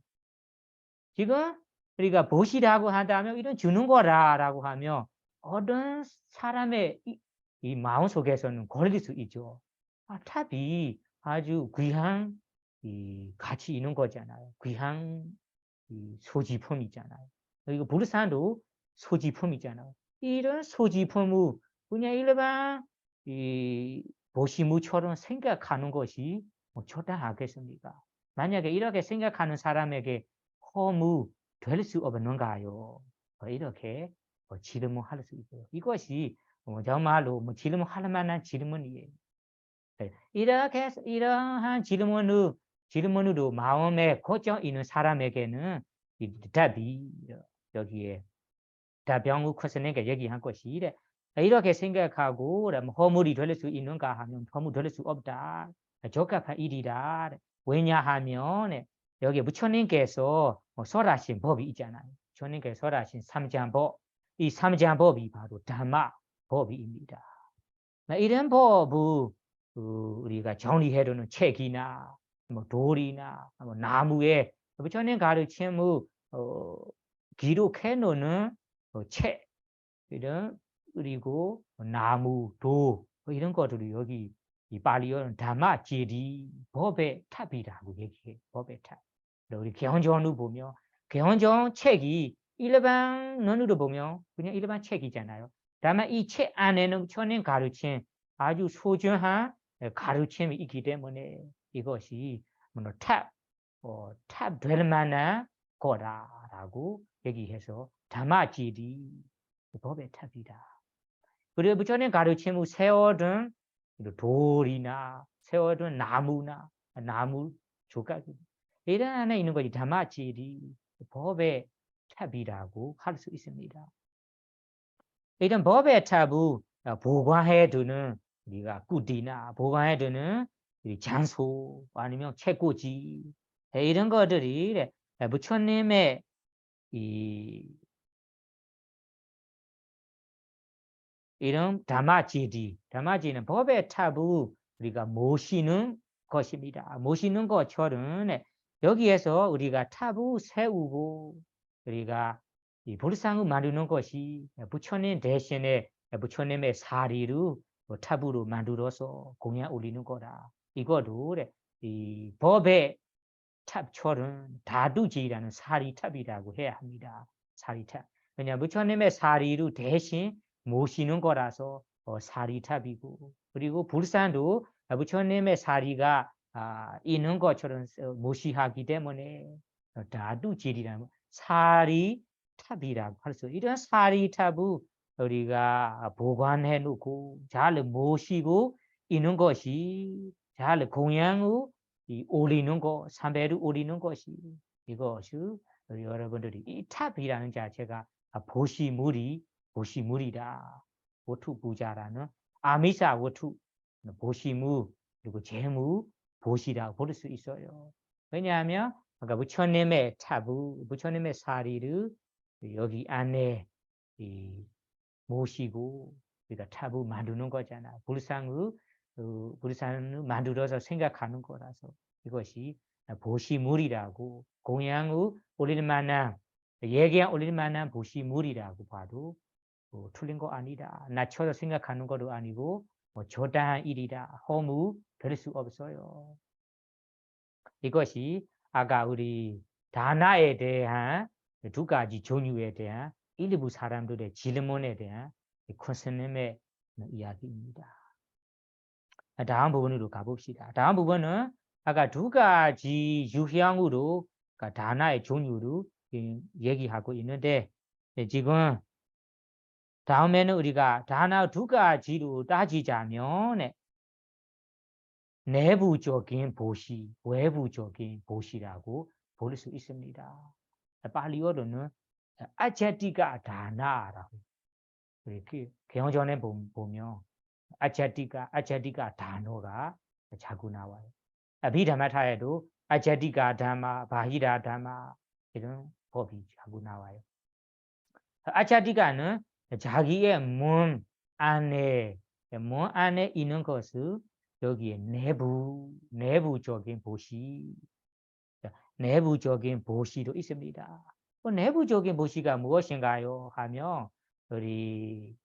지금 우리가 보시라고 한다면 이런 주는 거라라고 하면 어떤 사람의 이 마음속에서는 걸릴 수 있죠. 탑이 아주 귀한 이 가치 있는 거잖아요. 귀한 이 소지품이잖아요. 그리고 불산도 소지품이잖아요. 이런 소지품을 그냥 일반 이 보시무처럼 생각하는 것이 적당하겠습니까? 만약에 이렇게 생각하는 사람에게 허무 될 수 없는가요? 이렇게 질문할 수 있어요. 이것이 정말로 질문할 만한 질문이에요. 이렇게 이러한 질문으로 마음에 고정 있는 사람에게는 이 답이 여기에 답병우 커스네가 얘기한 것이 이렇게 생각하고 허물이 될 수 있는가 하면 허물 될 수 없다. 적합한 일이다. 왜냐하면 여기 부처님께서 설하신 법이 있잖아요. 부처님께서 설하신 삼장법. 이 삼장법이 바로 담마 법입니다. 이런 법을 우리가 정리해두는 책이나 뭐 돌이나 뭐 나무에 부처님 가르침을 기록해 놓는 책 이런 그리고 나무 돌 이런 것들이 여기 이 발리어는 담마지리 법의 탑이라고 얘기해요. 법의 탑. 우리 개헌전을 보면 개헌전 책이 일반 논으로 보면 그냥 일반 책이잖아요. 다만 이 책 안에는 천인 가르침 아주 소중한 가르침이 있기 때문에 이것이 탑 될 만한 거다라고 얘기해서 담마지리 법의 탑이다. 그리고 부처님 가르침을 세워둔 돌이나 세워둔 나무나 나무 조각 이런 안에 있는 것이 담마지리 법의 탑이라고 할 수 있습니다. 이런 법의 탑을 보관해두는 우리가 꾸디나 보관해두는 장소 아니면 책꽂이 이런 것들이 부처님의 이런 담마지는 법의 탑을 우리가 모시는 것입니다. 모시는 것처럼 여기에서 우리가 탑을 세우고 우리가 이 불상을 만드는 것이 부처님 대신에 부처님의 사리를 탑으로 만들어서 공양 올리는 거다. 이것도 이 법의 탑처럼 다두지라는 사리탑이라고 해야 합니다. 사리탑. 왜냐 부처님의 사리를 대신 모시는 거라서 사리탑이고 그리고 불산도 부처님의 사리가 있는 것처럼 모시하기 때문에 다두질이라는 사리 탑이라고 할 수 이런 사리탑을 우리가 보관해 놓고 잘 모시고 있는 것이 잘 공양을 올리는 것, 삼배를 올리는 것이 이것이 여러분들이 이 탑이라는 자체가 보시물이다. 원투 부자라는 아미사 원투 보시물 그리고 재무 보시라고 볼 수 있어요. 왜냐하면 아까 부처님의 타부, 부처님의 사리를 여기 안에 모시고 우리가 타부 만드는 거잖아. 불상을 만들어서 생각하는 거라서 이것이 보시물이라고 공양을 올릴 만한 예기양 올릴 만한 보시물이라고 봐도 틀린 거 아니다. 낮춰서 생각하는 것도 아니고 저당한 일이다. 허무 될 수 없어요. 이것이 아까 우리 다나에 대한 두 가지 종류에 대한 일부 사람들의 질문에 대한 콘스님의 이야기입니다. 다음 부분으로 가봅시다. 다음 부분은 아까 두 가지 유형으로 다나의 종류로 얘기하고 있는데 지금 다음에는 우리가 다나 두 가지로 따지자면 내부적인 보시, 외부적인 보시라고 볼 수 있습니다. 팔리어로는 아제티가 다나라고 이렇게 개헌전에 보면 아제티가 단어가 자꾸 나와요. 비담마타에도 아제티가 담마, 바히라 담마 이런 법이 자꾸 나와요. 아제티가는 자기의 몸 안에 있는 것을 여기에 내부적인 보시, 내부적인 보시도 있습니다. 내부적인 보시가 무엇인가요? 하면 우리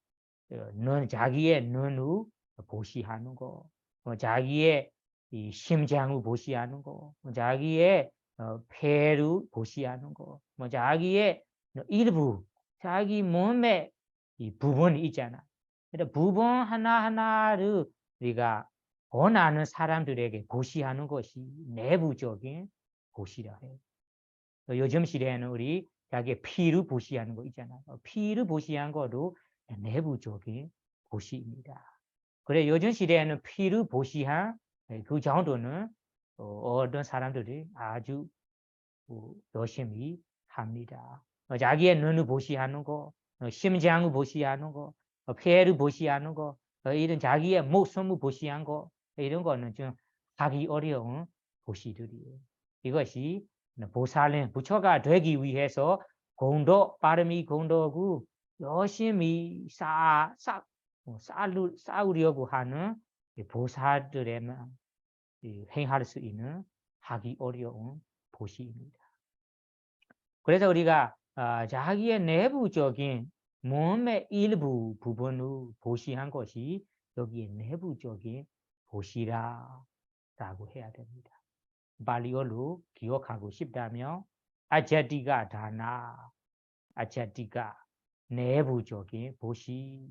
자기의 눈으로 보시하는 거, 자기의 이 심장을 보시하는 거, 자기의 폐를 보시하는 거, 자기의 일부, 자기 몸의 이 부분이 있잖아. 그러니까 부분 하나하나를 우리가 원하는 사람들에게 보시하는 것이 내부적인 보시라 해요. 요즘 시대에는 우리 자기의 피를 보시하는 거 있잖아요. 피를 보시한 것도 내부적인 보시입니다. 그래 요즘 시대에는 피를 보시한 그 정도는 어떤 사람들이 아주 열심히 합니다. 자기의 눈을 보시하는 거, 심장을 보시하는 거, 폐를 보시하는 거, 이런 자기의 목숨을 보시한 거 이런 거는 좀 하기 어려운 보시들이에요. 이것이 보살은 부처가 되기 위해서 공도 빠름이 공도고 열심히 쌓으려고 하는 보살들에만 행할 수 있는 하기 어려운 보시입니다. 그래서 우리가 자기의 내부적인 몸의 일부 부분을 보시한 것이 여기에 내부적인 보시라고 해야 됩니다. 발리어로 기억하고 싶다면 아제티가 다나, 아제티가 내부적인 보시.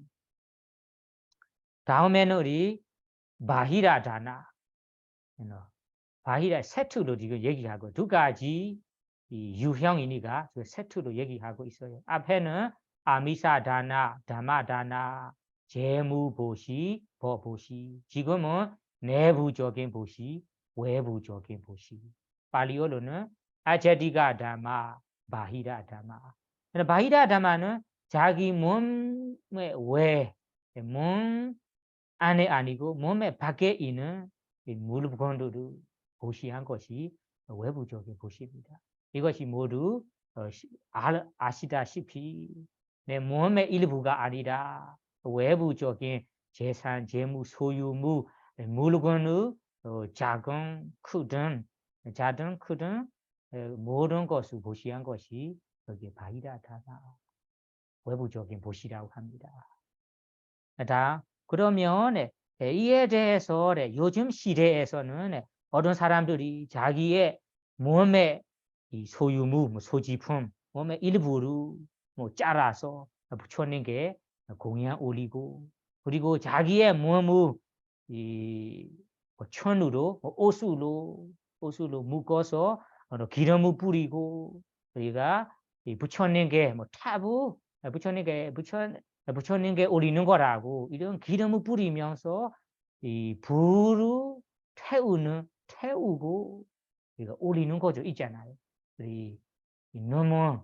다음에는 우리 바히라 다나, 바히라 세트로 지금 얘기하고 두 가지 유형이니까 그 세트로 얘기하고 있어요. 앞에는 아미사 다나, 다마 다나, 재무 보시, 법 보시. 지금은 내부적인 보시, 외부적인 보시. 팔리어로는 아제티가 다마, 바히라 다마. 바히라 다마는 자기 몸의 몸 안에 아니고 몸의 밖에 있는 물건들을 보시한 것이 외부적인 보시입니다. 이것이 모두 아시다시피 내 몸의 일부가 아니라 외부적인 재산, 재무, 소유무, 물건의 작은, 크든 모든 것을 보시한 것이 여기에 바히라다나 외부적인 보시라고 합니다. 다 그러면 이에 대해서 요즘 시대에서는 어떤 사람들이 자기의 몸의 이 소유무, 소지품, 몸의 일부를 잘라서 부처님께 공양 올리고 그리고 자기의 몸을 이 천으로 옷으로 묶어서 기름을 뿌리고 우리가 이 부처님 게 뭐 타부 부처님 게 올리는 거라고 이런 기름을 뿌리면서 이 불을 태우고 이거 올리는 거죠 있잖아요. 이 너무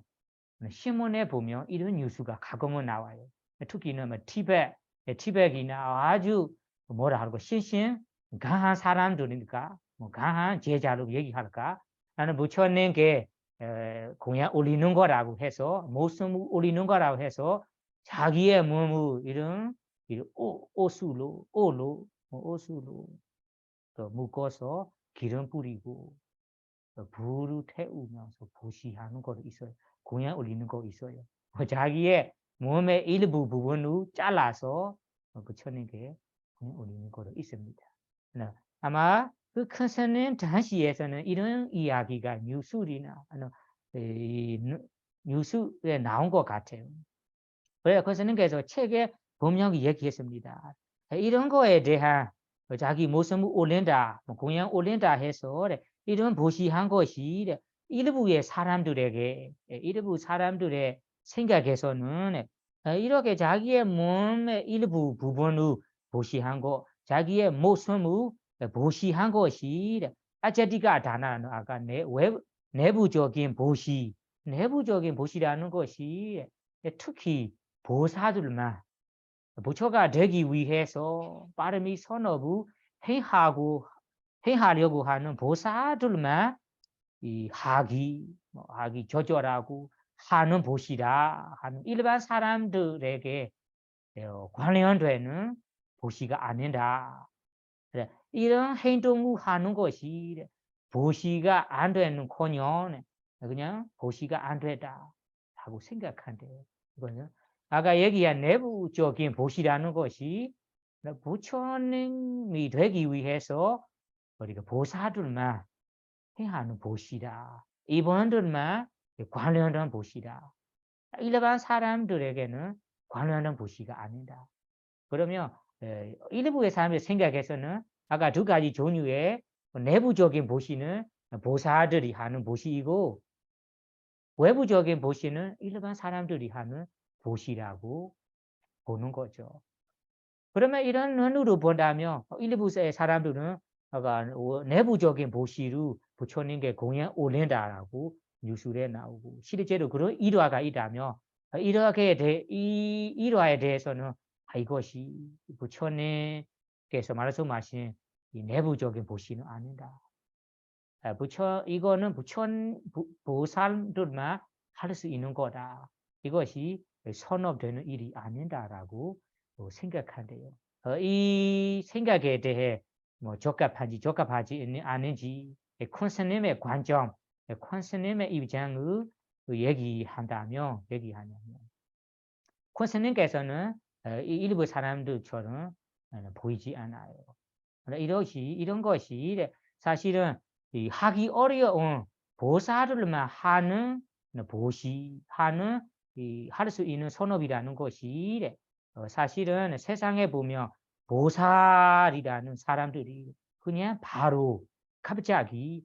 신문에 보면 이런 뉴스가 가끔은 나와요. 특히는 뭐 티벳이나 아주 뭐라 하고 신신 강한 사람들이니까 뭐 강한 제자로 얘기할까? 나는 부처님께 공양 올리는 거라고 해서 모습 올리는 거라고 해서 자기의 몸을 이런 옷으로 또 묶어서 기름 뿌리고 불을 태우면서 보시하는 거 있어요. 공양 올리는 거 있어요. 자기의 몸의 일부 부분을 잘라서 부처님께 공양 올리는 거 있습니다. 아마 그 큰 스님 당시에서는 이런 이야기가 뉴스에 나온 것 같아요. 그래서 그 스님께서 책에 분명히 얘기했습니다. 이런 거에 대한 자기 모습을 올린다, 공양 올린다 해서 이런 보시한 것이 일부 사람들의 생각에서는 이렇게 자기의 몸의 일부 부분을 보시한 거, 자기의 모습을 보시한 것이 아자디가 다나는 아까 내부적인 보시라는 것이 특히 보사들만 부처가 되기 위해서 빠름이 선업을 행하려고 하는 보사들만 이 하기 조절하고 하는 보시라 하는 일반 사람들에게 관련되는 보시가 아니다. 이런 행동을 하는 것이 보시가 안 되는커녕 그냥 보시가 안 되다 하고 생각한대요. 이거는 아까 얘기한 내부적인 보시라는 것이 부처님이 되기 위해서 우리가 보사들만 행하는 보시다. 이분들만 관련된 보시다. 일반 사람들에게는 관련된 보시가 아니다. 그러면 일부의 사람들 생각에서는 아까 두 가지 종류의 내부적인 보시는 보사들이 하는 보시이고 외부적인 보시는 일반 사람들이 하는 보시라고 보는 거죠. 그러면 이런 눈으로 본다면 일부의 사람들은 내부적인 보시로 부처님께 공양 올린다라고 뉴스에 나오고 실제로 그런 일화가 있다면 이 일화에 대해서는 이것이 부처님께서 말씀하신 이 내부적인 보시는 아니다. 이거는 보살들만 할 수 있는 거다. 이것이 선업되는 일이 아니다라고 생각한대요. 이 생각에 대해 뭐 적합하지 않은지 콘스님의 관점, 콘스님의 입장을 얘기하냐면 콘스님께서는 일부 사람들처럼 보이지 않아요. 이런 것이 사실은 하기 어려운 보살을만 하는 할 수 있는 선업이라는 것이 사실은 세상에 보면 보살이라는 사람들이 그냥 바로 갑자기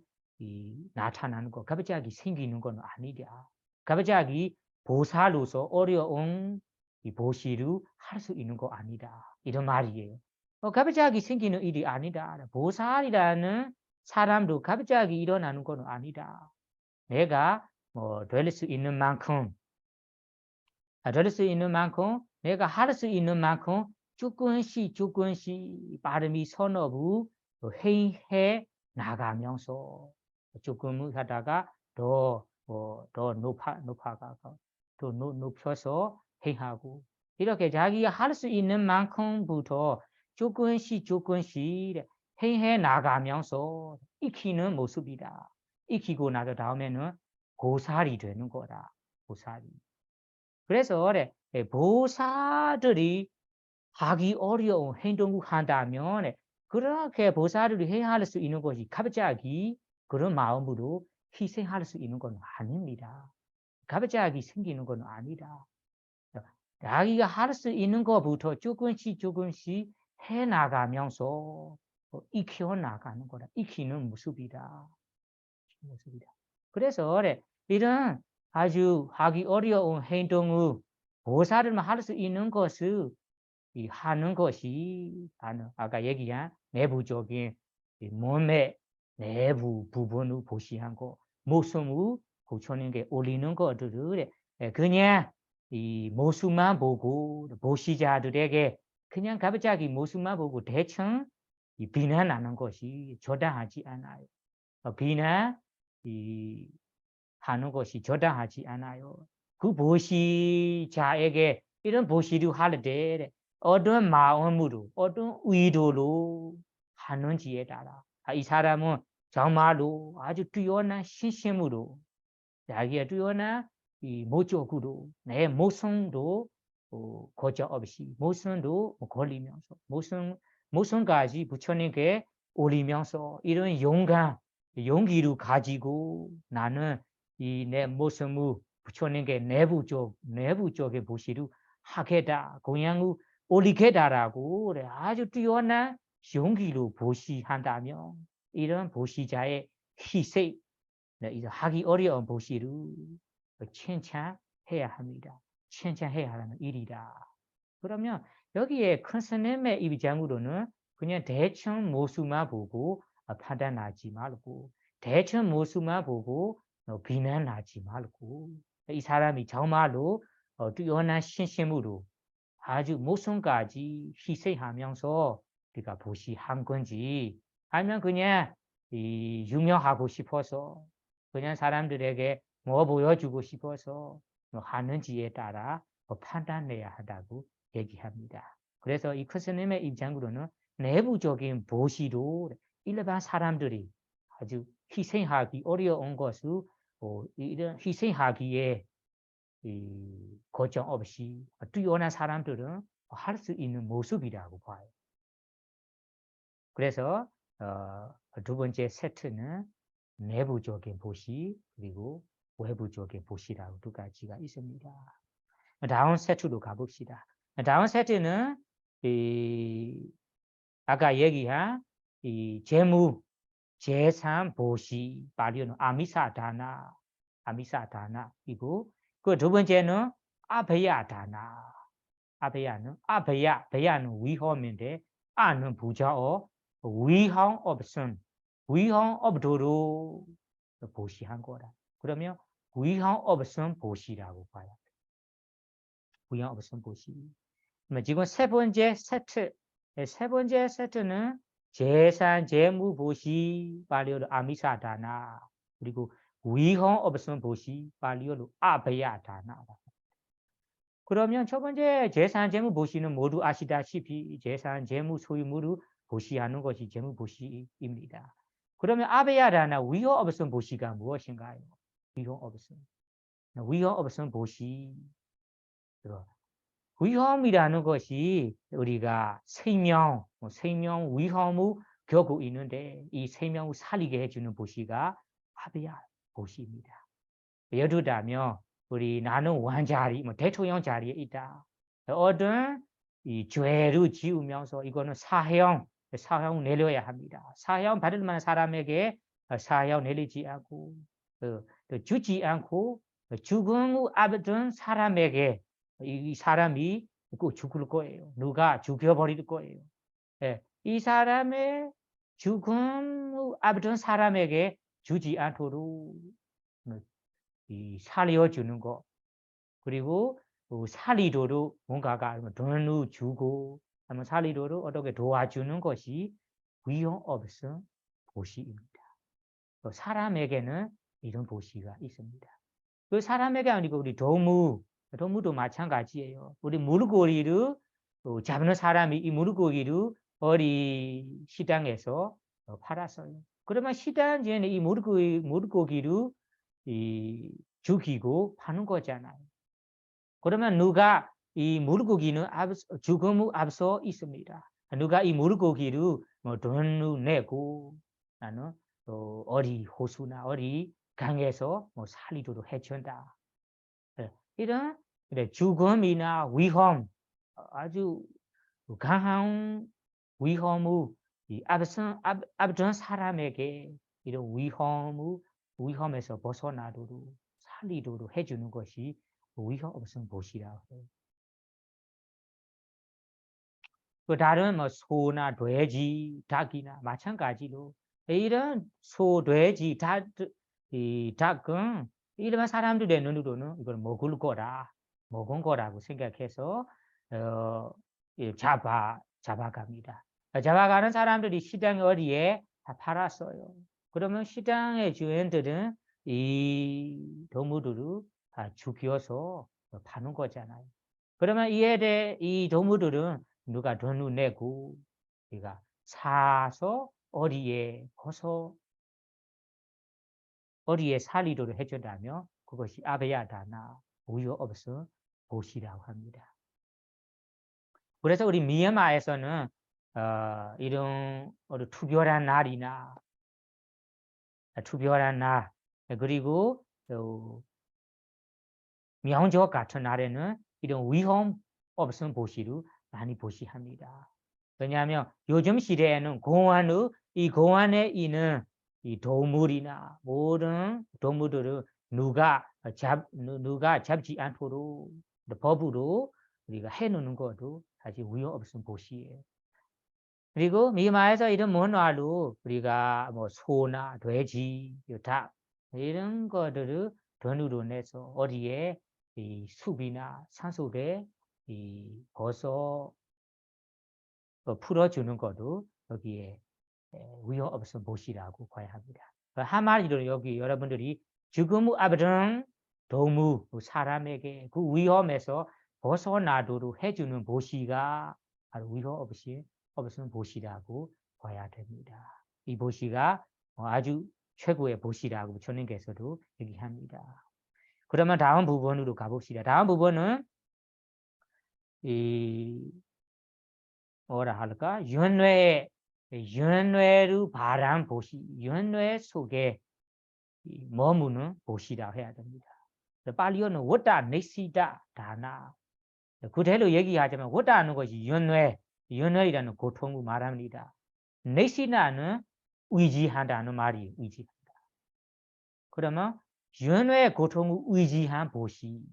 나타나는 거, 갑자기 생기는 건 아니랴. 갑자기 보살로서 어려운 이 보시를 할 수 있는 거 아니다. 이런 말이에요. 갑자기 생기는 일이 아니다. 보살이라는 사람도 갑자기 일어나는 건 아니다. 내가 될 수 있는 만큼 내가 할 수 있는 만큼 조금씩 빠름이 선업을 해 나가면서 조금 하다가 더 높여서 행하고 이렇게 자기가 할 수 있는 만큼부터 조금씩 해 나가면서 익히는 모습이다. 익히고 나서 다음에는 보살이 되는 거다. 보살이. 그래서 보살들이 하기 어려운 행동을 한다면 그렇게 보살들이 해야 할 수 있는 것이 갑자기 그런 마음으로 희생할 수 있는 건 아닙니다. 갑자기 생기는 건 아니다. 자기가 할 수 있는 것부터 조금씩 해 나가면서 익혀 나가는 거다. 익히는 모습이다. 그래서 이런 아주 하기 어려운 행동을 보살을 할 수 있는 것을 이 하는 것이 아까 얘기한 내부적인 이 몸의 내부 부분을 보시한 거, 모습을 고쳐는 게 올리는 것들을 그냥 이 모습만 보고 보시자들에게 그냥 갑자기 모습만 보고 대충 이 비난하는 것이 적당하지 않아요. 비난 이 하는 것이 적당하지 않아요. 그 보시자에게 이런 보시를 할 때 어떤 마음으로 어떤 의도로 하는지에 따라 이 사람은 정말로 아주 뛰어난 신심으로 자기의 뛰어난 이 목적으로 내 모성도 거저 없이 모성도 걸리면서 모성까지 부처님께 올리면서 이런 용기를 가지고 나는 이 내 모성을 부처님께 내부적인 보시를 하겠다, 공양을 올리겠다라고 그래. 아주 뛰어난 용기로 보시한다면 이런 보시자의 희생, 이제 하기 어려운 보시를 칭찬해야 합니다. 칭찬해야 하는 일이다. 그러면 여기에 큰 스님의 입장으로는 그냥 대충 모습만 보고 판단하지 말고 대충 모습만 보고 비난하지 말고 이 사람이 정말로 뛰어난 신심으로 아주 모순까지 희생하면서 우리가 보시한 건지 아니면 그냥 유명하고 싶어서 그냥 사람들에게 뭐 보여주고 싶어서 하는지에 따라 판단해야 한다고 얘기합니다. 그래서 이 크스님의 입장으로는 내부적인 보시로 일반 사람들이 아주 희생하기 어려운 것을 이런 희생하기에 거정 없이 뛰어난 사람들은 할 수 있는 모습이라고 봐요. 그래서 두 번째 세트는 내부적인 보시 그리고 외부적인 보시라고 두 가지가 있습니다. 다음 세트로 가봅시다. 다음 세트는 아까 얘기한 이 재무, 재산 보시, 발효는 아미사다나, 이고 그 두 번째는 아베야다나, 베야는 위험인데 아는 부자어 위험 없음, 위험 없도록 보시한 거라. 그러면 위험 없음 보시라고 봐요. 위험 없음 보시. 지금 세 번째 세트는 재산, 재무 보시, 발효로 아미사다나, 그리고 위험 없음 보시, 발효로 아베야다나. 그러면 첫 번째 재산, 재무 보시는 모두 아시다시피 재산, 재무, 소유물을 보시하는 것이 재무 보시입니다. 그러면 아베야다나 위험 없음 보시가 무엇인가요? 위험 없음 보시. 위험이라는 것이 우리가 생명 위험을 겪고 있는데 이 생명을 살리게 해주는 보시가 아베야 보시입니다. 예를 들자면 우리 나는 왕자리, 대통령 자리에 있다. 어떤 이 죄를 지으면서 이거는 사형 내려야 합니다. 사형 받을 만한 사람에게 사형 내리지 않고 또 주지 않고 죽음을 앞둔 사람에게 이 사람이 꼭 죽을 거예요. 누가 죽여버릴 거예요. 예, 이 사람의 죽음을 앞둔 사람에게 주지 않도록 살려주는 거 그리고 살리도록 뭔가가 돈을 주고 아니면 살리도록 어떻게 도와주는 것이 위험 없음 보시입니다. 사람에게는 이런 보시가 있습니다. 그 사람에게 아니고 우리 동무도 마찬가지예요. 우리 물고기를 잡는 사람이 이 물고기를 어리 시장에서 팔았어요. 그러면 시장에는 이 물고기를 죽이고 파는 거잖아요. 그러면 누가 이 물고기는 죽음을 앞서 있습니다. 누가 이 물고기를 돈을 내고 나는 어리 호수나 어리 강에서 살리도록 해준다. 이런 죽음이나 위험 아주 강한 위험을 앞선 사람에게 이런 위험에서 벗어나도록 살리도록 해주는 것이 위험 없은 보시라고 해요. 또 다른 뭐 소나 돼지, 닭이나 마찬가지로 이런 소, 돼지, 이 닭은 일반 사람들의 눈으로는 이걸 먹을 먹은 거라고 생각해서 잡아갑니다. 잡아가는 사람들이 시장 어디에 다 팔았어요. 그러면 시장의 주인들은 이 동물들을 다 죽여서 파는 거잖아요. 그러면 이에 대해 이 동물들은 누가 돈을 내고 우리가 사서 어디에 살리도록 해준다면 그것이 아베야다나 우유 없음 보시라고 합니다. 그래서 우리 미얀마에서는 이런 특별한 날이나 특별한 날 그리고 명절 같은 날에는 이런 위험 없음 보시를 많이 보시합니다. 왜냐하면 요즘 시대에는 이 공원에 있는 이 동물이나 모든 동물들을 누가 잡지 않도록 법으로 우리가 해놓는 것도 사실 위험 없음 보시예요. 그리고 미얀마에서 이런 문화로 우리가 뭐 소나 돼지, 닭 이런 것들을 돈으로 내서 어디에 이 숲이나 산속에 이 벗어 풀어주는 것도 여기에 위험 없음 보시라고 봐야 합니다. 한마디로 여기 여러분들이 지금 아버든 동무 사람에게 그 위험에서 벗어나도록 해주는 보시가 바로 위험 없음 보시라고 봐야 됩니다. 이 보시가 아주 최고의 보시라고 부처님께서도 얘기합니다. 그러면 다음 부분으로 가봅시다. 다음 부분은 이 뭐라 할까? 윤회를 바란 보시, 윤회 속에 머무는 보시라 해야 됩니다. 빨리어는 워다 네시다 다나. 그대로 얘기하자면 워다는 것이 윤회이라는 고통을 말합니다. 네시나는 의지한다는 말이 의지한다. 그러면 윤회의 고통을 의지한 보시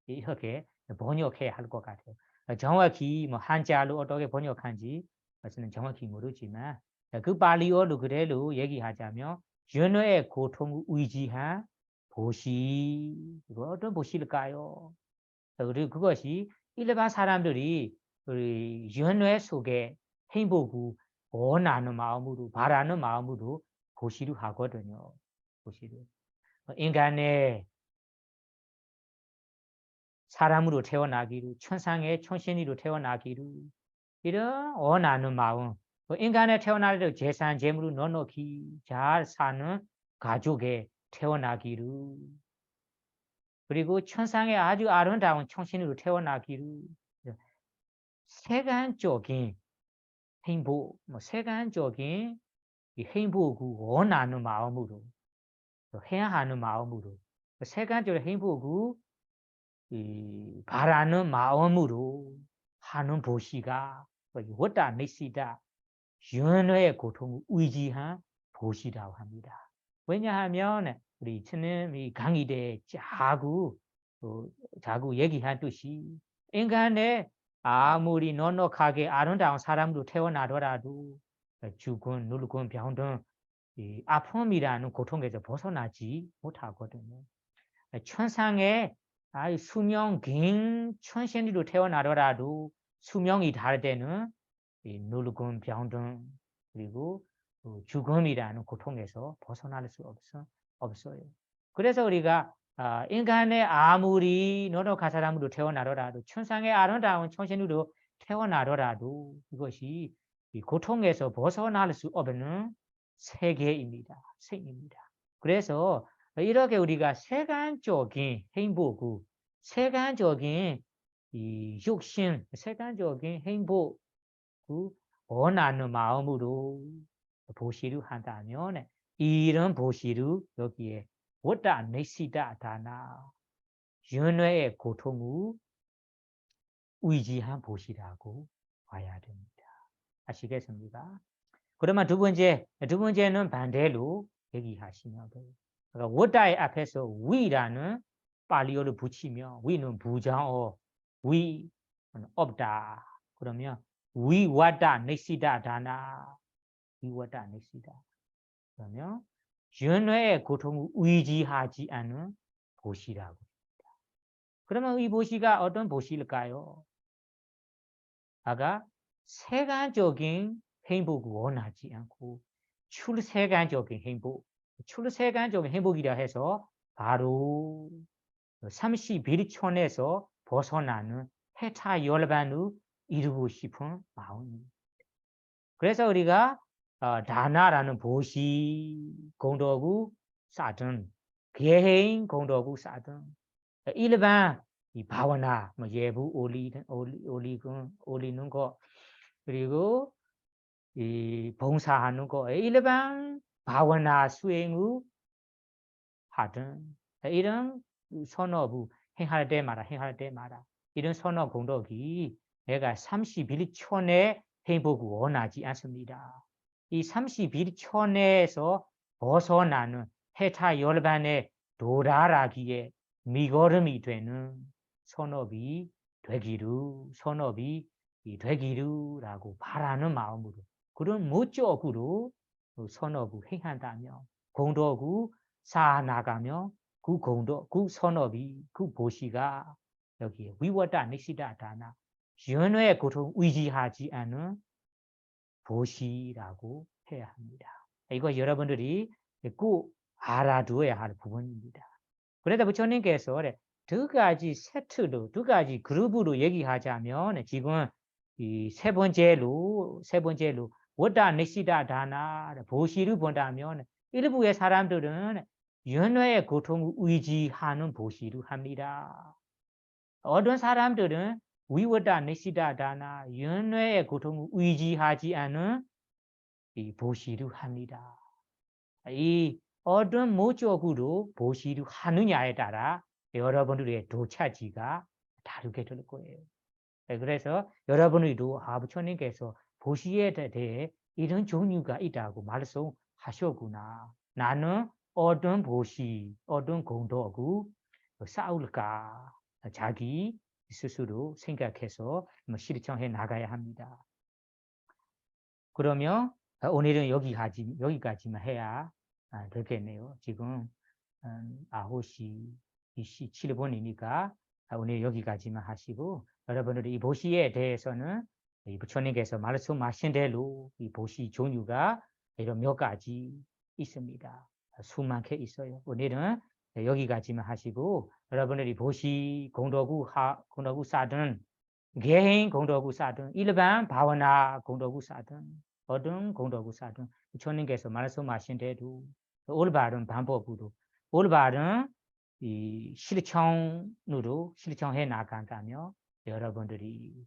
이렇게 번역해야 할 것 같아요. 정확히 뭐 한자로 어떻게 번역한지 저는 정확히 모르지만 그 발리어로 그대로 얘기하자면 윤회의 고통을 의지한 보시 이거 어떤 보시일까요? 그리고 그것이 일반 사람들이 우리 윤회 속에 행복을 원하는 마음으로 바라는 마음으로 보시를 하거든요. 보시를 인간의 사람으로 태어나기로 천상의 천신이로 태어나기로 이런 원하는 마음 인간에 태어날 때 재산 재물을 넉넉히 잘 사는 가족에 태어나기로 그리고 천상의 아주 아름다운 천신으로 태어나기로 세간적인 행복 세간적인 행복을 원하는 마음으로 해야 하는 마음으로 세간적인 행복을 바라는 마음으로 하는 보시가 워다 네시다 윤회의 고통을 의지한 보시라고 합니다. 왜냐하면 우리 스님이 강의대 자꾸 얘기한 듯이 인간의 아무리 넉넉하게 아름다운 사람으로 태어나더라도 죽은, 늙은, 병든 아픔이라는 고통에서 벗어나지 못하거든요. 천상의 수명 긴 천신으로 태어나더라도 수명이 다를 때는 늙은 병든 그리고 죽음이라는 고통에서 벗어날 수 없어요. 그래서 우리가 인간의 아무리 넉넉한 사람으로 태어나더라도 천상의 아름다운 천신으로 태어나더라도 이것이 이 고통에서 벗어날 수 없는 세계입니다. 그래서 이렇게 우리가 세간적인 행복을 세간적인 이 욕심, 세간적인 행복을 원하는 마음으로 보시를 한다면 이런 보시를 여기에 워다 네시다 다나 윤회의 고통을 의지한 보시라고 봐야 됩니다. 아시겠습니까? 그러면 두 번째는 반대로 얘기하시면 돼요. 그러니까 워다의 앞에서 위라는 파리어를 붙이며 위는 부장어 위 없다. 그러면 위와다 넥시다 다나 위와다 넥시다. 그러면 연뇌의 고통을 의지하지 않은 보시라고. 그러면 이 보시가 어떤 보시일까요? 아까 세간적인 행복을 원하지 않고 출세간적인 행복, 출세간적인 행복이라 해서 바로 31촌에서 벗어나는 해타 열반을 이루고 싶은 마음입니다. 그래서 우리가 다나라는 보시 공덕을 쌓든 개인 공덕을 쌓든 일반 이 바와나 뭐 예부 올리는 거 그리고 이 봉사하는 거 일반 바와나 수행을 하든 이런 선업을 행할 때마다 이런 선업 공덕이 내가 31촌의 행복을 원하지 않습니다. 이 31촌에서 벗어나는 해타 열반의 도달하기에 미걸음이 되는 선업이 되기르라고 바라는 마음으로 그런 목적으로 선업을 행한다며 공덕을 쌓아나가며 그 공덕, 그 선업이, 그 보시가 여기에 위와다 닉시다 다나 연애의 고통 의지하지 않은 보시라고 해야 합니다. 이거 여러분들이 꼭 알아두어야 할 부분입니다. 그래서 부처님께서 두 가지 세트로, 두 가지 그룹으로 얘기하자면 지금 이 세 번째로 와다 닉시다 다나 보시를 본다면 일부의 사람들은 연애의 고통을 의지하는 보시를 합니다. 어떤 사람들은 위와다 닉시다 다나 연애의 고통을 의지하지 않은 이 보시를 합니다. 이 어떤 목적으로 보시를 하느냐에 따라 여러분들의 도차지가 다르게 될 거예요. 그래서 여러분들도 부처님께서 보시에 대해 이런 종류가 있다고 말씀하셨구나. 나는 어떤 보시, 어떤 공덕을 쌓을까? 자기 스스로 생각해서 실천해 나가야 합니다. 그러면 오늘은 여기까지만 해야 되겠네요. 지금 9시 27분이니까 오늘 여기까지만 하시고 여러분들이 이 보시에 대해서는 이 부처님께서 말씀하신 대로 이 보시 종류가 이런 몇 가지 있습니다. 수많게 있어요. 오늘은 여기까지만 하시고 여러분들이 보시 공덕을 쌓든 개인 공덕을 쌓든 일반 바와나 공덕을 쌓든 어떤 공덕을 쌓든 부처님께서 말씀하신 대로 올바른 방법으로 올바른 이 실천으로 실천해 나간다며 여러분들이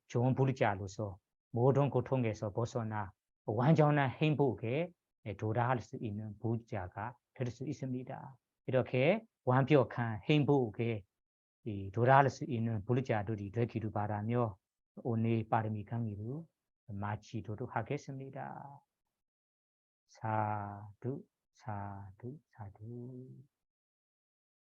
좋은 불자로서 모든 고통에서 벗어나 완전한 행복에 도달할 수 있는 불자가 될 수 있습니다. 이렇게 완벽한 행복에 도달할 수 있는 불자들이 되기를 바라며 오늘 빠르미 강의를 마치도록 하겠습니다. 사두, 사두, 사두.